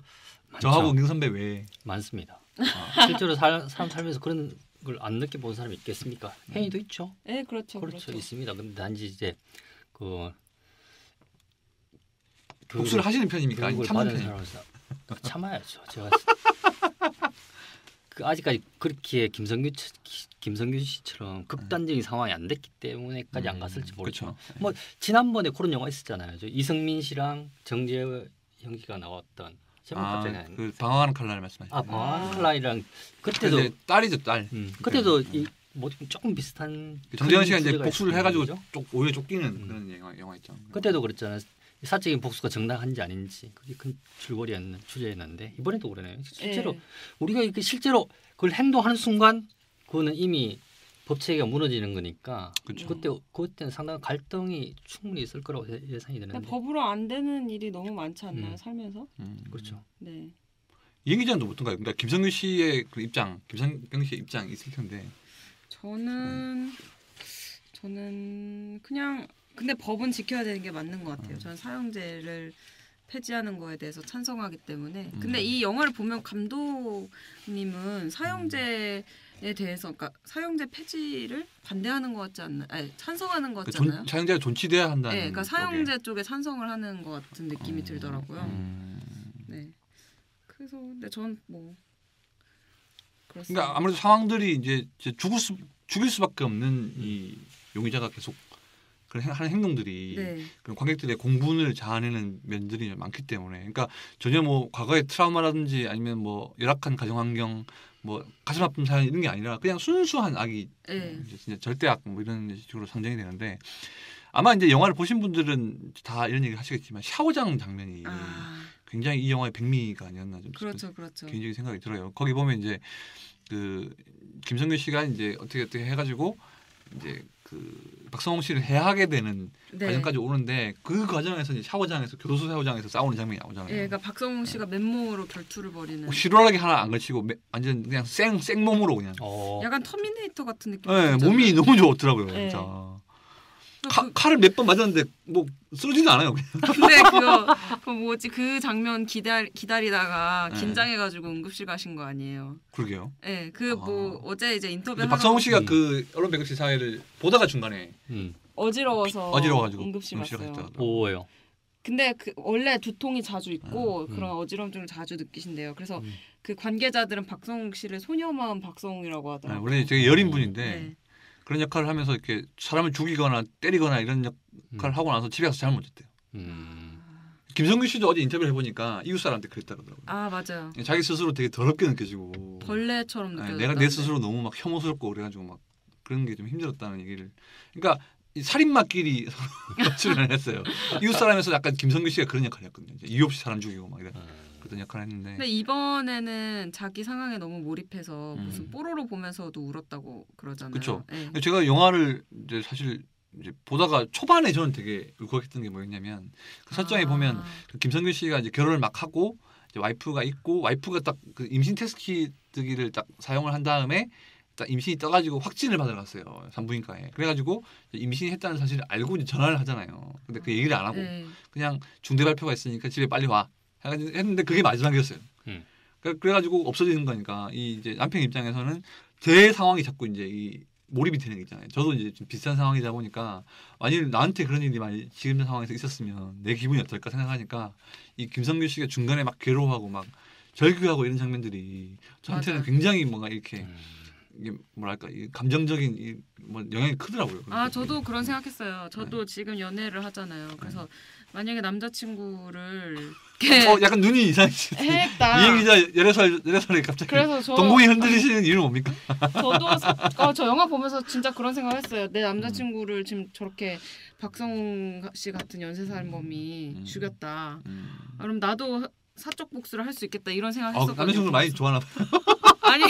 많죠. 저하고 은경 선배 외에 많습니다. 실제로 사람 살면서 그런 걸 안 느껴본 사람이 있겠습니까? 혜인이도 있죠. 네, 그렇죠. 있습니다. 근데 단지 이제 복수를 하시는 편입니까? 아니면 참는 편입니까? 참아야죠. 제가 아직까지 그렇게 김성균 씨처럼 극단적인 상황이 안 됐기 때문에까지 안 갔을지 모르죠. 그렇죠. 뭐 지난번에 그런 영화 있었잖아요. 이승민 씨랑 정재영 씨가 나왔던 그 방황하는 칼날 말씀하시죠. 방황하는 칼날이랑 그때도 딸이죠, 딸. 그때도 뭐 조금 비슷한 정재영 씨가 이제 복수를 해가지고 오히려 쫓기는 그런 영화 있죠. 그때도 그랬잖아요. 사적인 복수가 정당한지 아닌지 그게 큰 주제였는데 이번에도 그러네요. 실제로 우리가 실제로 그걸 행동하는 순간 그거는 이미 법 체계가 무너지는 거니까 그렇죠. 그때는 상당한 갈등이 충분히 있을 거라고 예상이 되는데 법으로 안 되는 일이 너무 많지 않나요? 살면서? 그렇죠. 네. 이 기자는 어떤가요? 그러니까 김성균 씨의 그 입장, 김상경 씨의 입장이 있을 텐데 저는 그냥 근데 법은 지켜야 되는 게 맞는 것 같아요. 저는 사형제를 폐지하는 거에 대해서 찬성하기 때문에. 근데 이 영화를 보면 감독님은 사형제에 대해서, 그러니까 사형제 폐지를 반대하는 것 같지 않나요? 아니, 찬성하는 것 같지 않나요? 사형제가 존치돼야 한다는. 네, 그러니까 사형제 쪽에 찬성을 하는 것 같은 느낌이 들더라고요. 네. 그래서 근데 전 뭐 그렇습니다. 그러니까 아무래도 상황들이 이제 죽일 수밖에 없는 이 용의자가 계속 하는 행동들이 그런 관객들의 공분을 자아내는 면들이 많기 때문에 그러니까 전혀 뭐 과거의 트라우마라든지 아니면 뭐 열악한 가정환경 뭐 가슴 아픈 사연 이런 게 아니라 그냥 순수한 악이 진짜 절대악 뭐 이런 식으로 상정이 되는데 아마 이제 영화를 보신 분들은 다 이런 얘기 하시겠지만 샤워장 장면이 굉장히 이 영화의 백미가 아니었나 좀 그렇죠. 개인적인 생각이 들어요. 거기 보면 이제 그 김성규 씨가 이제 어떻게 해가지고 이제 그 박성홍 씨를 해하게 되는 과정까지 오는데 그 과정에서 이제 샤워장에서 교도소 샤워장에서 싸우는 장면이 나오잖아요. 예, 그러니까 박성홍 씨가 맨몸으로 결투를 벌이는. 실오라기 하나 안 걸치고 완전 그냥 생몸으로 그냥. 약간 터미네이터 같은 느낌. 네, 몸이 너무 좋더라고요, 네. 진짜. 칼을 몇 번 맞았는데 뭐 쓰러지도 않아요. 근데 그 뭐지 그 장면 기다리다가 긴장해가지고 응급실 가신 거 아니에요? 그러게요. 네, 그 뭐 어제 이제 인터뷰 박성호 씨가 그 언론 배급실 사회를 보다가 중간에 어지러워가지고 응급실 갔어요. 갔어요. 오예요. 근데 그 원래 두통이 자주 있고 그런 어지럼증을 자주 느끼신대요. 그래서 그 관계자들은 박성웅 씨를 소녀마음 박성웅이라고 하더라고요. 원래 되게 여린 분인데. 네. 그런 역할을 하면서 이렇게 사람을 죽이거나 때리거나 이런 역할을 하고 나서 집에 가서 잠을 못 잤대요. 김성규 씨도 어제 인터뷰를 해보니까 이웃 사람한테 그랬다 그러더라고요. 아 맞아요. 자기 스스로 되게 더럽게 느껴지고 벌레처럼 느껴졌다. 내가 내 스스로 너무 막 혐오스럽고 그래가지고 막 그런 게 좀 힘들었다는 얘기를. 그러니까 이 살인마끼리 출연을 했어요. 이웃 사람에서 약간 김성규 씨가 그런 역할이었거든요. 이유 없이 사람 죽이고 막 이런 그런 역할을 했는데. 근데 이번에는 자기 상황에 너무 몰입해서 무슨 뽀로로 보면서도 울었다고 그러잖아요. 그렇죠. 네. 제가 영화를 이제 사실 이제 보다가 초반에 저는 되게 울컥했던 게 뭐였냐면 그 설정에 보면 그 김성규 씨가 이제 결혼을 막 하고 이제 와이프가 있고 와이프가 딱 그 임신 테스트키트기를 딱 사용을 한 다음에 딱 임신이 떠가지고 확진을 받으러 갔어요. 산부인과에. 그래가지고 임신했다는 사실을 알고 이제 전화를 하잖아요. 근데 그 얘기를 안 하고 그냥 중대 발표가 있으니까 집에 빨리 와 했는데 그게 마지막이었어요. 그래가지고 없어지는 거니까 이 이제 남편 입장에서는 제 상황이 자꾸 이제 이 몰입이 되는 게 있잖아요. 저도 이제 좀 비슷한 상황이다 보니까 만일 나한테 그런 일이 만약 지금 상황에서 있었으면 내 기분이 어떨까 생각하니까 이 김성규 씨가 중간에 막 괴로워하고 막 절규하고 이런 장면들이 저한테는 굉장히 뭔가 이렇게 이게 뭐랄까 이 감정적인 이 뭐 영향이 크더라고요. 아 저도 그런 생각했어요. 저도 지금 연애를 하잖아요. 그래서 만약에 남자친구를 약간 눈이 이상해지. 했다. 이행 기자 11살에 갑자기 그래서 동공이 흔들리시는 이유는 뭡니까? 저도 저 영화 보면서 진짜 그런 생각했어요. 내 남자친구를 지금 저렇게 박성웅 씨 같은 연쇄살인범이 죽였다. 그럼 나도 사적 복수를 할 수 있겠다 이런 생각했었거든요. 남자친구를 많이 좋아하나 봐요. 아니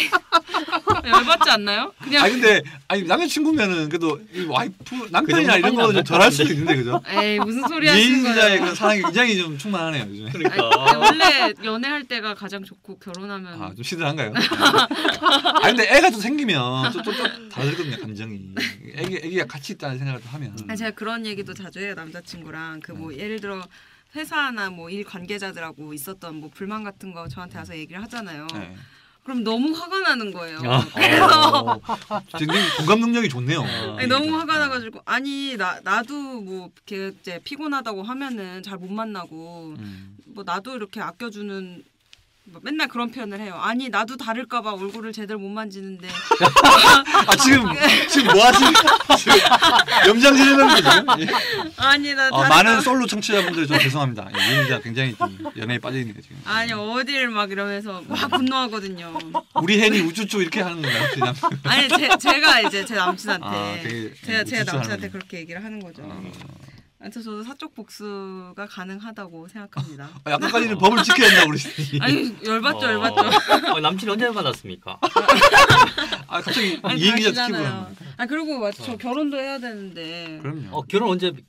열받지 않나요? 그냥 근데 남자친구면은 그래도 이 와이프 남편이나 이런 거 좀 덜 할 수도 있는데 그죠? 에이 무슨 소리 하시는 거예요? 이행기자의 그런 사랑이 굉장히 좀 충만하네요 요즘에. 그러니까 원래 연애할 때가 가장 좋고 결혼하면 좀 시들한가요? 근데 애가 좀 생기면 좀 다르거든요 감정이. 애기가 같이 있다는 생각을 하면. 제가 그런 얘기도 자주 해요 남자친구랑 그 뭐 예를 들어 회사나 뭐 일 관계자들하고 있었던 뭐 불만 같은 거 저한테 와서 얘기를 하잖아요. 네. 그럼 너무 화가 나는 거예요. 그래서 굉장히 공감 능력이 좋네요. 아니, 너무 화가 나가지고 나도 뭐 이렇게 이제 피곤하다고 하면은 잘 못 만나고 뭐 나도 이렇게 아껴주는 뭐 맨날 그런 표현을 해요. 아니 나도 다를까봐 얼굴을 제대로 못 만지는데. 지금 뭐 하시는? 염장 지르는 거죠? 아니 나 많은 솔로 청취자분들 좀 죄송합니다. 이행기자 굉장히 좀 연애에 빠져 있는 거 지금. 아니 어딜 막 이러면서 막 분노하거든요. 우리 혜니 우쭈쭈 이렇게 하는 건가요? 아니 제가 이제 제 남친한테 제 남친한테 그렇게 얘기를 하는 거죠. 그래서 저도 사적 복수가 가능하다고 생각합니다. 약간까지는 법을 지켜야 된다고 그러시더니. 아니 열받죠. 남친 언제 받았습니까? 갑자기 이행기자 지키고. 그리고 저 결혼도 해야 되는데. 그럼요.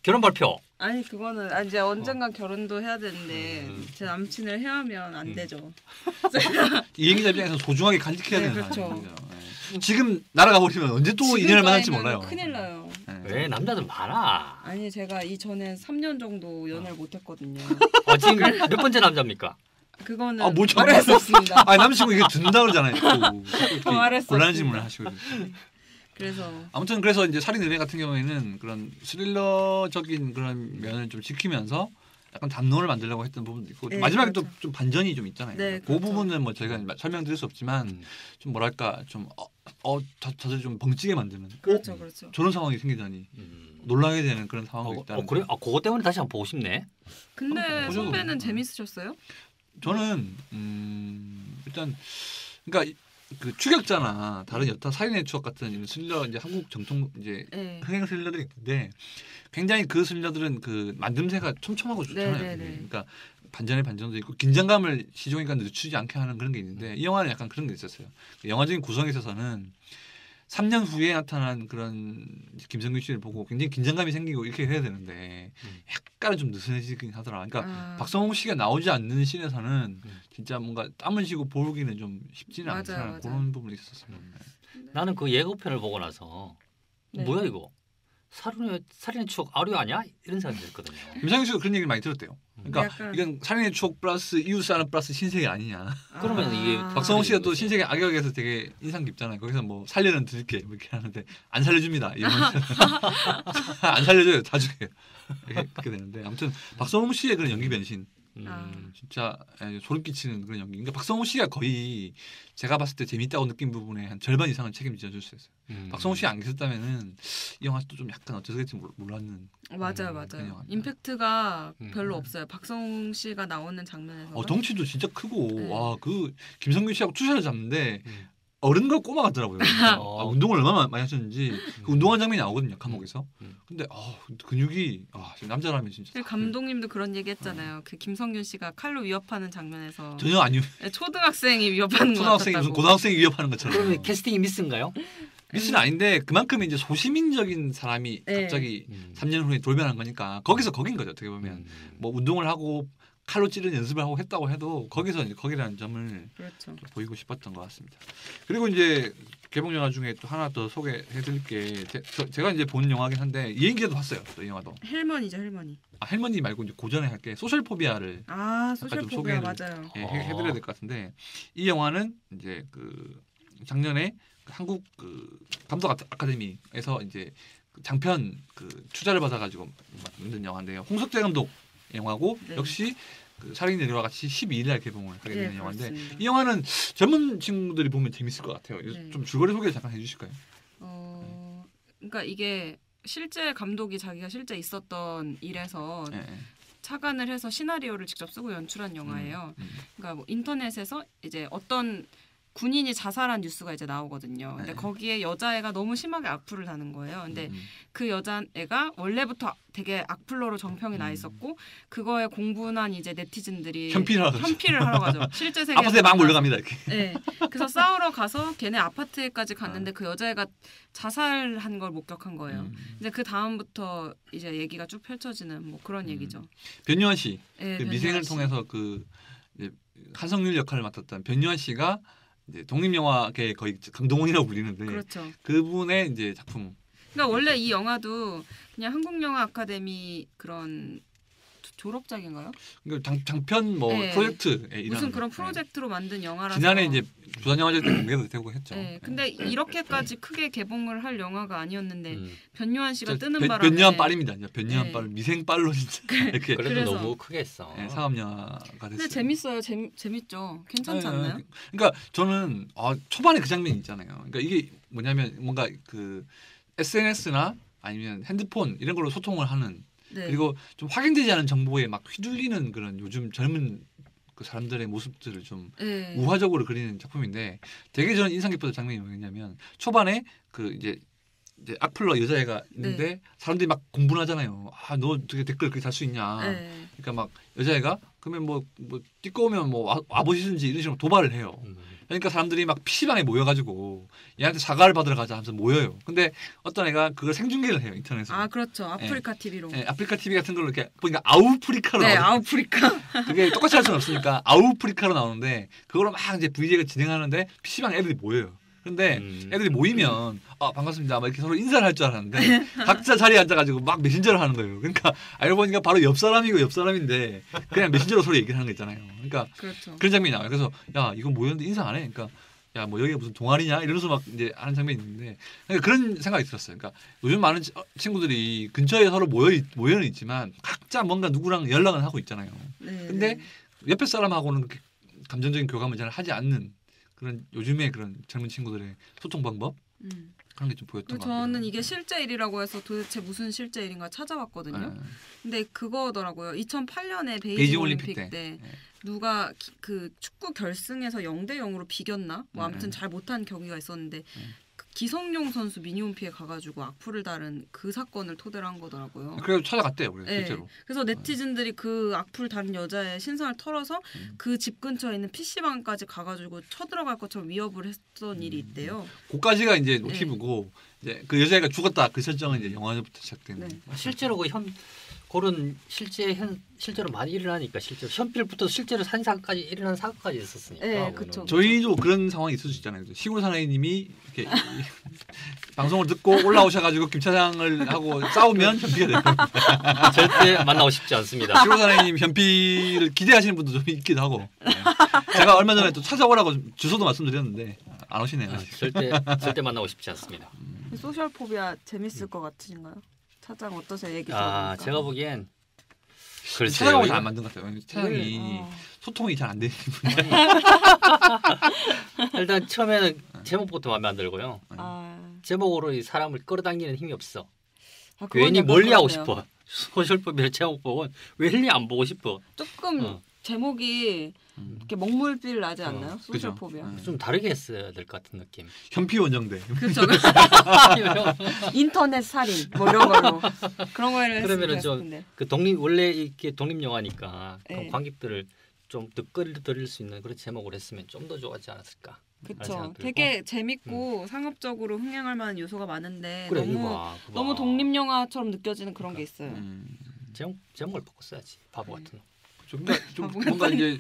결혼 발표? 아니 그거는 이제 언젠간 결혼도 해야 되는데 제 남친을 해하면 안 되죠. 이행기자 입장에서 소중하게 간직해야 되는 그렇죠. 사람이죠. 지금 날아가 버리면 언제 또 인연을 만날지 몰라요. 큰일 나요. 왜 남자들 많아? 아니 제가 이전에 3년 정도 연애를 못했거든요. 지금 몇 번째 남자입니까? 그거는 뭐 말할 수 없습니다. 남자친구 이게 듣는다 그러잖아요. 곤란한 질문을 하시고. 그래서 이제 살인 의뢰 같은 경우에는 그런 스릴러적인 그런 면을 좀 지키면서 약간 담론을 만들려고 했던 부분도 있고 마지막에 또 좀 반전이 좀 있잖아요. 그 부분은 뭐 저희가 설명드릴 수 없지만 좀 뭐랄까 좀 다들 좀 벙찌게 만드는. 그렇죠. 저런 상황이 생기다니 놀라게 되는 그런 상황도 있다. 그래? 그것 때문에 다시 한번 보고 싶네. 근데 선배는 재밌으셨어요? 저는 일단 그러니까 그 추격자나 다른 여타 살인의 추억 같은 이런 스릴러 이제 한국 정통 이제 흥행 스릴러들이 있는데 굉장히 그 스릴러들은 그 만듦새가 촘촘하고 좋잖아요. 그러니까 반전의 반전도 있고 긴장감을 시종일관 늦추지 않게 하는 그런 게 있는데 이 영화는 약간 그런 게 있었어요. 영화적인 구성에 있어서는 3년 후에 나타난 그런 김성균 씨를 보고 굉장히 긴장감이 생기고 이렇게 해야 되는데 약간은 좀 느슨해지긴 하더라. 그러니까 박성웅 씨가 나오지 않는 씬에서는 진짜 뭔가 땀을 쥐고 보기는 좀 쉽지는 않더라는 그런 부분이 있었어요. 나는 그 예고편을 보고 나서 뭐야 이거 살인의 추억 아류 아니야? 이런 생각이 들었거든요. 김상균 씨가 그런 얘기를 많이 들었대요. 그러니까 약간... 이건 살인의 추억 플러스 이웃사람 플러스 신세계 아니냐. 그러면 이게 박성웅 씨가 또 신세계 악역에서 되게 인상 깊잖아요. 거기서 뭐 살려는 드릴게 뭐 이렇게 하는데 안 살려줍니다. 안 살려줘요. 다 죽여요. 그렇게 되는데 아무튼 박성웅 씨의 그런 연기 변신 진짜 소름 끼치는 그런 연기. 그러니까 박성웅 씨가 거의 제가 봤을 때 재밌다고 느낀 부분에 한 절반 이상은 책임져 줄 수 있어요. 박성웅 씨가 안 계셨다면은 이 영화도 좀 약간 어떻게 될지 몰랐는. 맞아요. 임팩트가 별로 없어요. 박성웅 씨가 나오는 장면에서. 덩치도 진짜 크고 와 그 김성균 씨하고 투샷을 잡는데 어른과 꼬마 같더라고요. 운동을 얼마나 많이 하셨는지 그 운동한 장면이 나오거든요. 감옥에서. 근데 근육이 남자라면 진짜. 감독님도 그런 얘기했잖아요. 그 김성균 씨가 칼로 위협하는 장면에서 전혀 아니요. 초등학생이 위협하는 거 초등학생이 무슨 고등학생이 위협하는 것처럼. 그러면 캐스팅이 미스인가요? 미스는 아닌데 그만큼 이제 소시민적인 사람이 갑자기 3년 후에 돌변한 거니까 거기서 거긴 거죠. 어떻게 보면 뭐 운동을 하고 칼로 찌르는 연습을 하고 했다고 해도 거기서 이제 거기라는 점을 보이고 싶었던 것 같습니다. 그리고 이제 개봉 영화 중에 또 하나 더 소개해드릴 게 제가 이제 본 영화긴 한데 이행 기자도 봤어요. 또 이 영화도. 헬머니죠, 헬머니. 헬머니 말고 이제 고전에 할게 소셜포비아를 소셜포비아 맞아요. 해드려야 될 것 같은데 이 영화는 이제 그 작년에 한국 그 감독 아카데미에서 이제 장편 그 투자를 받아가지고 만든 영화인데요. 홍석재 감독 영화고 역시 그 살인의 내려와 같이 12일 날 개봉을 하게 되는 영화인데 그렇습니다. 이 영화는 젊은 친구들이 보면 재밌을 것 같아요. 좀 줄거리 소개 잠깐 해주실까요? 그러니까 이게 실제 감독이 자기가 실제 있었던 일에서 착안을 해서 시나리오를 직접 쓰고 연출한 영화예요. 그러니까 뭐 인터넷에서 이제 어떤 군인이 자살한 뉴스가 이제 나오거든요. 근데 거기에 여자애가 너무 심하게 악플을 다는 거예요. 근데 그 여자애가 원래부터 되게 악플러로 정평이 나 있었고 그거에 공분한 이제 네티즌들이 현피를 하러 가죠. 실제 세계에 아파트에 막 몰려갑니다. 이렇게. 네. 그래서 싸우러 가서 걔네 아파트에까지 갔는데 그 여자애가 자살한 걸 목격한 거예요. 이제 그 다음부터 이제 얘기가 쭉 펼쳐지는 뭐 그런 얘기죠. 변요한 씨, 그 미생을 통해서 그 한성률 역할을 맡았던 변요한 씨가 이제 독립영화계 거의 강동원이라고 불리는데 그렇죠. 그분의 이제 작품. 그러니까 원래 이 영화도 그냥 한국영화 아카데미 그런 졸업작인가요? 그러니까 장편 뭐 프로젝트 무슨 그런 프로젝트로 만든 영화라서 지난해 이제 부산영화제 때 공개도 되고 했죠. 근데 이렇게까지 크게 개봉을 할 영화가 아니었는데 변요한 씨가 뜨는 바람에 변요한 빨입니다. 변요한 빨 미생 빨로 진짜 이렇게 그래도 너무 크게 했어. 상업영화가 됐어요. 근데 재밌어요. 재밌죠. 괜찮지 않나요? 그러니까 저는 초반에 그 장면이 있잖아요. 그러니까 이게 뭐냐면 뭔가 그 SNS나 아니면 핸드폰 이런 걸로 소통을 하는 그리고 좀 확인되지 않은 정보에 막 휘둘리는 그런 요즘 젊은 그 사람들의 모습들을 좀 우화적으로 그리는 작품인데 되게 저는 인상 깊었던 장면이 뭐냐면 초반에 그 이제 악플러 여자애가 있는데 사람들이 막 공분하잖아요. 너 어떻게 댓글 그렇게 달 수 있냐. 그러니까 막 여자애가 그러면 뭐 띠꺼우면 뭐 와보시든지 이런 식으로 도발을 해요. 그러니까 사람들이 막 PC방에 모여가지고 얘한테 사과를 받으러 가자 하면서 모여요. 근데 어떤 애가 그걸 생중계를 해요 인터넷에서. 그렇죠. 아프리카 TV로. 아프리카 TV 같은 걸로 이렇게 보니까 아우프리카로 나오죠. 아우프리카. 그게 똑같이 할 수는 없으니까 아우프리카로 나오는데 그걸로 막 이제 VJ가 진행하는데 PC방 애들이 모여요. 근데 애들이 모이면 반갑습니다 막 이렇게 서로 인사를 할 줄 알았는데 각자 자리에 앉아가지고 막 메신저를 하는 거예요. 그러니까 알고 보니까 바로 옆 사람이고 옆 사람인데 그냥 메신저로 서로 얘기를 하는 거 있잖아요. 그러니까 그렇죠. 그런 장면이 나와요. 그래서 야 이건 모였는데 인사 안 해. 그러니까 야 뭐 여기가 무슨 동아리냐 이러면서 막 이제 하는 장면이 있는데 그러니까 그런 생각이 들었어요. 그러니까 요즘 많은 친구들이 근처에 서로 모여는 있지만 각자 뭔가 누구랑 연락은 하고 있잖아요. 근데 옆에 사람하고는 그렇게 감정적인 교감을 잘 하지 않는 그런 요즘의 그런 젊은 친구들의 소통 방법 그런 게 좀 보였던 것 같아요. 저는 이게 실제 일이라고 해서 도대체 무슨 실제 일인가 찾아봤거든요. 근데 그거더라고요. 2008년에 베이징 올림픽 때 누가 그 축구 결승에서 0대 0으로 비겼나? 뭐 아무튼 잘 못한 경기가 있었는데 기성용 선수 미니홈피에 가가지고 악플을 달은 그 사건을 토대로 한 거더라고요. 그래서 찾아갔대요, 우리 네. 실제로. 그래서 네티즌들이 그 악플 다른 여자의 신상을 털어서 그 집 근처에 있는 PC방까지 가가지고 쳐들어갈 것처럼 위협을 했던 일이 있대요. 그까지가 이제 모티브고 이제 그 여자애가 죽었다 그 설정은 이제 영화부터 시작되는. 네. 실제로 그런 실제로 많이 일어나니까 실제로 현필부터 실제로 산사까지 일어난 사건까지 있었으니까. 네, 그쵸. 저희도 그런 상황이 있을 수 있잖아요. 시골 사나이님이 이렇게 방송을 듣고 올라오셔가지고 김 차장을 하고 싸우면 현피가 됩니다. 절대 만나고 싶지 않습니다. 시골 사나이님 현피를 기대하시는 분도 좀 있기도 하고. 네. 제가 얼마 전에 또 찾아오라고 주소도 말씀드렸는데 안 오시네요. 절대 만나고 싶지 않습니다. 소셜 포비아 재밌을 것 같으신가요? 차장 어떠세요? 얘기 들어보니까. 제가 보기엔 차장하고 잘 안 만든 것 같아요. 차장이 소통이 잘 안 되는 분이. 일단 처음에는 제목부터 마음에 안 들고요. 아, 제목으로 이 사람을 끌어당기는 힘이 없어. 그건 괜히 약간 멀리하고 그렇네요. 싶어. 소셜법의 제목 보고 왠지 안 보고 싶어. 조금 제목이 이렇게 먹물빌 나지 않나요? 소셜 그죠. 포비아. 좀 다르게 했어야 될 것 같은 느낌. 현피 원정대. 그렇죠. 인터넷 살인 뭐 이런 걸로 그런 거를 했으면 그러면은 좀 좋겠는데. 그 원래 이렇게 독립 영화니까 네. 관객들을 좀 더 끌어들일 수 있는 그런 제목을 했으면 좀 더 좋았지 않았을까. 그렇죠. 되게 재밌고 상업적으로 흥행할 만한 요소가 많은데 그래 너무 이거 봐. 너무 독립 영화처럼 느껴지는 그런 게 있어요. 제목을 바꿨어야지. 바보 같은 놈. 그러니까 좀 뭔가 이제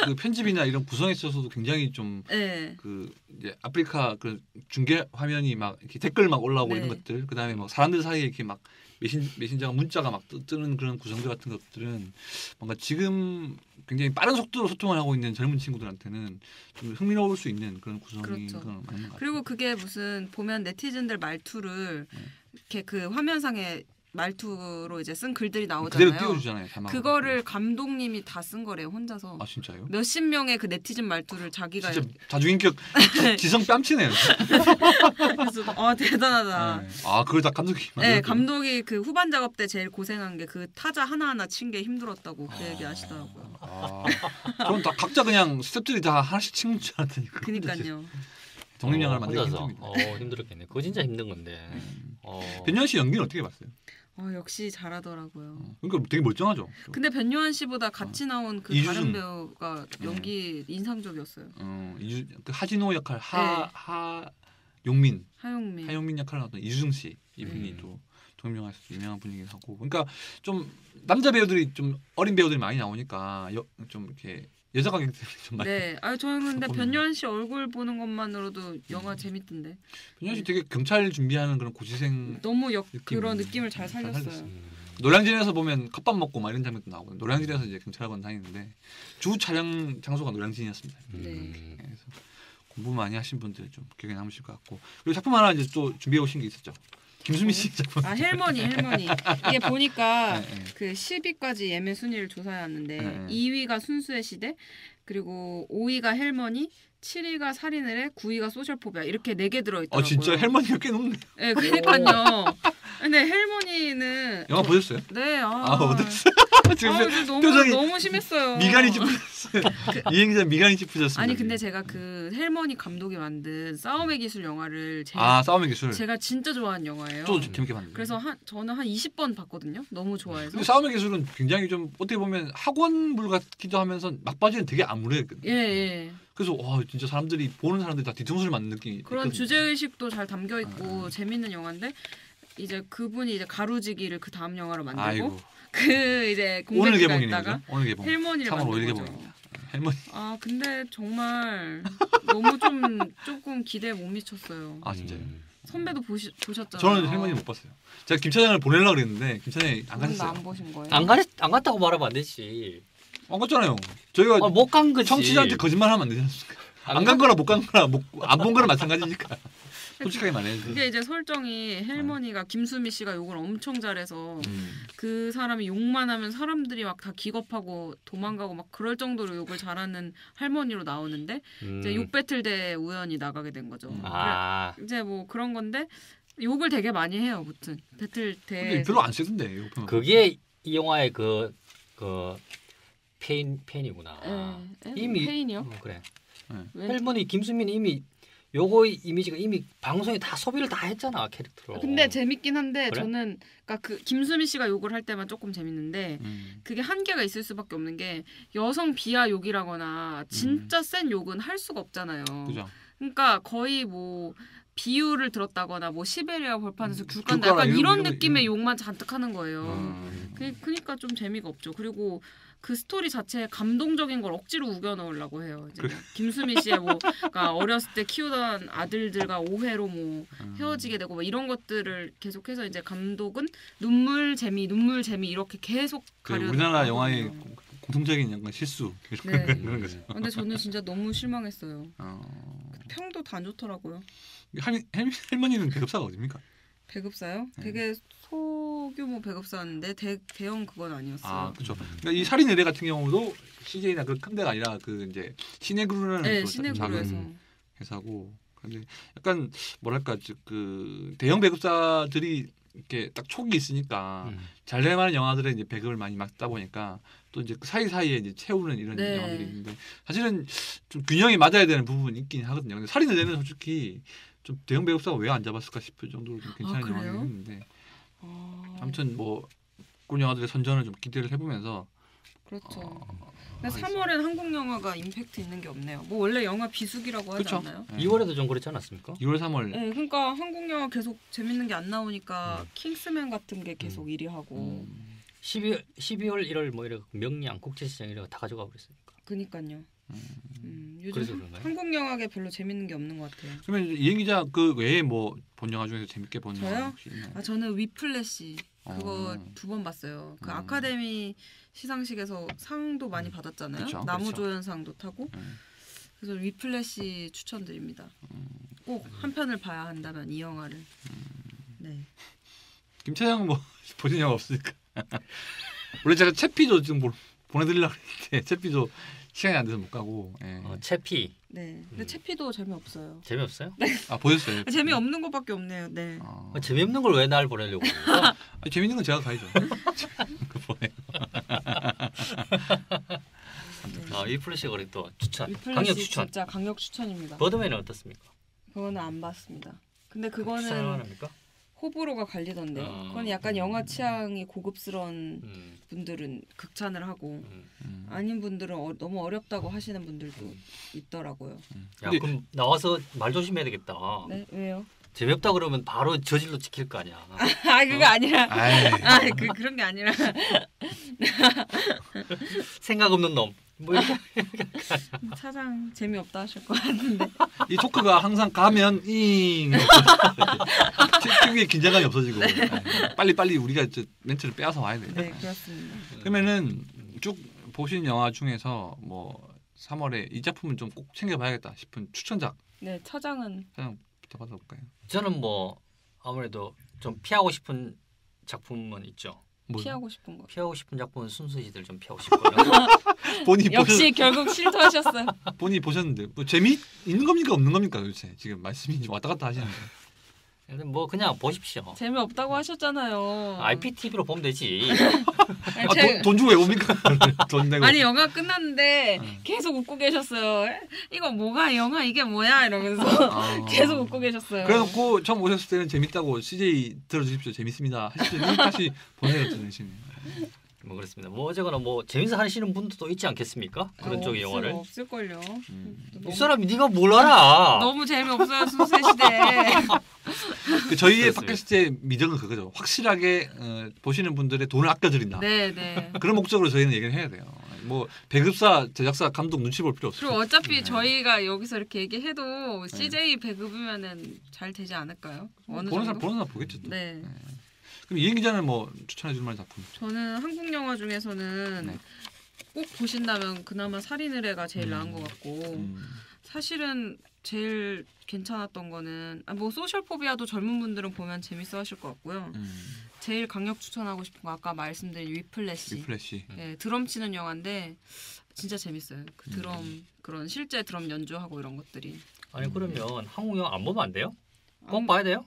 그 편집이나 이런 구성에 있어서도 굉장히 좀 네. 그 이제 아프리카 그 중계 화면이 막 이렇게 댓글 막 올라오고 네. 이런 것들 그다음에 막 사람들 사이에 이렇게 막 메신저가 문자가 막 뜨는 그런 구성들 같은 것들은 뭔가 지금 굉장히 빠른 속도로 소통을 하고 있는 젊은 친구들한테는 좀 흥미로울 수 있는 그런 구성인 그렇죠. 건 맞는 것 같아요. 그리고 그게 무슨 보면 네티즌들 말투를 이렇게 그 화면상에 말투로 이제 쓴 글들이 그대로 나오잖아요. 띄워주잖아요. 자막으로. 그거를 감독님이 다 쓴 거래요 혼자서. 아 진짜요? 몇십 명의 그 네티즌 말투를 자기가 진짜 다중인격 지성 뺨치네요. 그래서 대단하다. 네. 아 그걸 다 감독이 네, 만들었군요. 감독이 그 후반 작업 때 제일 고생한 게 그 타자 하나하나 친 게 힘들었다고 그 얘기 하시더라고요. 저는 다 각자 그냥 스태프들이 다 하나씩 치는 줄 알았더니 그니까요. 독립영화를 만들기 혼자서. 힘듭니다. 힘들었겠네. 그거 진짜 힘든 건데. 변요한 씨 연기는 어떻게 봤어요? 역시 잘하더라고요. 그러니까 되게 멀쩡하죠. 근데 변요한 씨보다 같이 나온 그 이주중. 다른 배우가 연기 인상적이었어요. 그 하진호 역할 네. 하용민 하용민. 역할을 하던 이주중 씨 이분이 또 독립영화에서 유명한 분이긴 하고 그러니까 좀 남자 배우들이 좀 어린 배우들이 많이 나오니까 좀 이렇게 여자 관객들이 좀 많이. 네, 저는 근데 보는. 변요한 씨 얼굴 보는 것만으로도 영화 재밌던데. 변요한 씨 되게 경찰 준비하는 그런 고시생 너무 느낌을 그런 느낌을 잘 잘 살렸어요. 살렸어요. 노량진에서 보면 컵밥 먹고 막 이런 장면도 나오고 노량진에서 이제 경찰학원 다니는데 주 촬영 장소가 노량진이었습니다. 음. 그래서 공부 많이 하신 분들 좀 기억에 남으실 것 같고 그리고 작품 하나 이제 또 준비해 오신 게 있었죠. 김수미 씨 작품. 헬머니. 이게 보니까 네, 네. 그 10위까지 예매 순위를 조사해왔는데 네. 2위가 순수의 시대, 그리고 5위가 헬머니, 7위가 살인을 해, 9위가 소셜 포비아 이렇게 4개 들어있더라고요. 진짜 헬머니가 꽤 높네. 네, 그러니까요. 근데 헬머니는 영화 보셨어요? 네, 어땠어요? 지금 표정이 너무 심했어요. 미간이 짚으셨어요. 이 기자 미간이 짚으셨습니다. 아니 근데 제가 그 헬머니 감독이 만든 싸움의 기술 영화를 싸움의 기술. 제가 진짜 좋아하는 영화예요. 또 재밌게 봤는데. 그래서 저는 한 20번 봤거든요. 너무 좋아해서. 근데 싸움의 기술은 굉장히 좀 어떻게 보면 학원물 같기도 하면서 막바지는 되게 암울했거든요. 예. 그래서 진짜 사람들이 보는 사람들이 다 뒤통수를 맞는 느낌이 그런 있거든요. 주제 의식도 잘 담겨 있고 재밌는 영화인데 이제 그분이 이제 가루지기를 그 다음 영화로 만들고 아이고. 그 이제 오늘 공백기가 개봉이네요. 있다가 그죠? 오늘 개봉. 헬머니를 3월 5일 만든 거죠. 개봉입니다. 헬머니. 근데 정말 너무 조금 기대에 못 미쳤어요. 진짜요? 선배도 보셨잖아요. 저는 헬머니 못 봤어요. 제가 김 차장을 보내려고 그랬는데 김 차장이 안 가셨어요. 안 보신 거예요? 안 갔다고 말하면 안 되지. 안 갔잖아요. 저희가 못 간 거지. 청취자한테 거짓말하면 안 되지 않습니까? 안 간 거나 못 간 거나 안 본 거나 마찬가지니까. 솔직하게 말해야지. 그게 이제 설정이 헬머니가 김수미 씨가 욕을 엄청 잘해서 그 사람이 욕만 하면 사람들이 막 다 기겁하고 도망가고 막 그럴 정도로 욕을 잘하는 할머니로 나오는데 이제 욕 배틀 대회 우연히 나가게 된 거죠. 이제 뭐 그런 건데 욕을 되게 많이 해요, 무튼 배틀 대회. 근데 별로 안 세던데. 그게 이 영화의 그 페인이구나. 네. 이미 페인이요? 그래. 왜? 헬머니 김수민이 이미 요거 이미지가 이미 방송에 다 소비를 다 했잖아 캐릭터로. 근데 재밌긴 한데 그래? 저는 그러니까 그 김수미 씨가 욕을 할 때만 조금 재밌는데 그게 한계가 있을 수밖에 없는 게 여성 비하 욕이라거나 진짜 센 욕은 할 수가 없잖아요. 그죠. 그러니까 거의 뭐 비유를 들었다거나 뭐 시베리아 벌판에서 귤 깐다 귤 까라 약간 이런 이런 느낌의 욕만 잔뜩 하는 거예요. 음. 그러니까 좀 재미가 없죠. 그리고 그 스토리 자체에 감동적인 걸 억지로 우겨 넣으려고 해요. 이제 김수미 씨의 뭐 그러니까 어렸을 때 키우던 아들들과 오해로 뭐 헤어지게 되고 뭐 이런 것들을 계속해서 이제 감독은 눈물 재미 이렇게 계속 그 가려. 우리나라 영화의 공통적인 약간 실수 네. 그런 거죠. 근데 저는 진짜 너무 실망했어요. 평도 다 안 좋더라고요. 할머니는 배급사가 어딥니까? 배급사요? 네. 되게 소규모 배급사였는데 대형 그건 아니었어요. 아 그렇죠. 그러니까 이 살인 의뢰 같은 경우도 CJ나 그 큰 데가 아니라 그 이제 시네그루라는 네, 또 시내그루에서. 작은 회사고. 근데 약간 뭐랄까 그 대형 배급사들이 이렇게 딱 촉이 있으니까 잘 될 만한 영화들에 이제 배급을 많이 맡다 보니까 또 이제 그 사이사이에 이제 채우는 이런 네. 영화들이 있는데 사실은 좀 균형이 맞아야 되는 부분이 있긴 하거든요. 근데 살인 의뢰는 솔직히 좀 대형 배급사가 왜 안 잡았을까 싶을 정도로 좀 괜찮은 그래요? 영화긴 했는데 아무튼 뭐 그런 영화들의 선전을 좀 기대를 해보면서 그렇죠. 근데 3월엔 한국 영화가 임팩트 있는 게 없네요. 뭐 원래 영화 비수기라고 하지 그쵸. 않나요? 2월에도 좀 그렇지 않았습니까? 2월 3월 네, 그러니까 한국 영화 계속 재밌는 게 안 나오니까 킹스맨 같은 게 계속 1위 하고. 12월 1월 뭐 이래 명량 국제시장 이래 다 가져가 버렸으니까. 그니까요. 그래서 요즘 그런가요? 한국 영화계 별로 재밌는 게 없는 것 같아요. 그러면 이행 기자 그 외에 뭐 본 영화 중에서 재밌게 본 저요? 영화 혹시 있나요? 아 저는 위플래시 그거 2번 봤어요. 그 아카데미 시상식에서 상도 많이 받았잖아요. 그쵸, 나무조연상도 타고. 그래서 위플래시 추천드립니다. 꼭 한 편을 봐야 한다면 이 영화를. 네. 김 차장은 뭐 보신 영화 없으니까. 원래 제가 채피도 지금 보내드리려고 했는데 채피도 시간이 안 돼서 못 가고. 예. 채피 네. 근데 채피도 재미없어요. 재미없어요? 아 보셨어요? 재미없는 것밖에 없네요. 네. 재미없는 걸 왜 날 보내려고? 그러니까? 재밌는 건 제가 가야죠. 그 보내. 이 플래시 거리 또 추천. 위플래시 강력 추천. 진짜 강력 추천입니다. 버드맨은 어떻습니까? 그거는 안 봤습니다. 근데 추천을 그거는 합니까? 호불호가 갈리던데. 그건 약간 영화 취향이 고급스러운 분들은 극찬을 하고 아닌 분들은 너무 어렵다고 하시는 분들도 있더라고요. 야 근데- 그럼 나와서 말 조심해야 되겠다. 네, 왜요? 재미없다 그러면 바로 저질로 찍힐 거 아니야. 아 그거 아니라. 아이. 그런 게 아니라. 생각 없는 놈. 뭐 이렇게. 차장 재미없다 하실 것 같은데. 이 토크가 항상 가면 잉 특유의 긴장감이 없어지고 빨리 우리가 저 멘트를 빼앗아 와야 돼. 네 그렇습니다. 그러면은 쭉 보신 영화 중에서 뭐 3월에 이 작품은 좀 꼭 챙겨봐야겠다 싶은 추천작 네 차장은 사장부터 받아볼까요? 저는 뭐 아무래도 좀 피하고 싶은 작품은 있죠. 뭐 피하고 싶은 거. 피하고 싶은 작품은 순수시들 좀 피하고 싶고요. 본인이 역시 결국 실토하셨어요. 본인이 보셨는데 뭐 재미 있는 겁니까 없는 겁니까 도대체 지금 말씀이 좀 왔다 갔다 하시는데 뭐 그냥 보십시오. 재미없다고 하셨잖아요. IPTV로 보면 되지. 아니, 돈 주고 왜 옵니까? 돈 내고 아니 영화 끝났는데 계속 웃고 계셨어요. 이거 뭐가 영화 이게 뭐야 이러면서 계속 웃고 계셨어요. 그래놓고 처음 오셨을 때는 재밌다고 CJ 들어주십시오 재밌습니다 하시더니 다시 보내줬잖아요 지금. 뭐 그렇습니다. 뭐 어쨌거나 뭐 재밌어 하시는 분들도 있지 않겠습니까? 그런 쪽의 영화를. 없을걸요. 이 사람이 네가 뭘 알아? 너무 재미없어요 순세 시대. 그 저희의 그렇습니다. 팟캐스트의 미덕은 그거죠. 확실하게 보시는 분들의 돈을 아껴드린다. 네네. 그런 목적으로 저희는 얘기를 해야 돼요. 뭐 배급사, 제작사, 감독 눈치 볼 필요 없어요. 그리고 어차피 저희가 여기서 이렇게 얘기해도 CJ 배급이면은 잘 되지 않을까요? 어느 보는 정도? 사람 보겠죠. 또. 네. 그럼 이행 기자는 뭐 추천해줄 만한 작품? 저는 한국 영화 중에서는 네. 꼭 보신다면 그나마 살인의 애가 제일 나은 것 같고 사실은 제일 괜찮았던 거는 뭐 소셜포비아도 젊은 분들은 보면 재밌어 하실 것 같고요. 제일 강력 추천하고 싶은 거 아까 말씀드린 위플래시. 위플래시. 네, 드럼 치는 영화인데 진짜 재밌어요. 그 드럼 그런 실제 드럼 연주하고 이런 것들이. 아니 그러면 한국 영화 안 보면 안 돼요? 꼭 안- 봐야 돼요?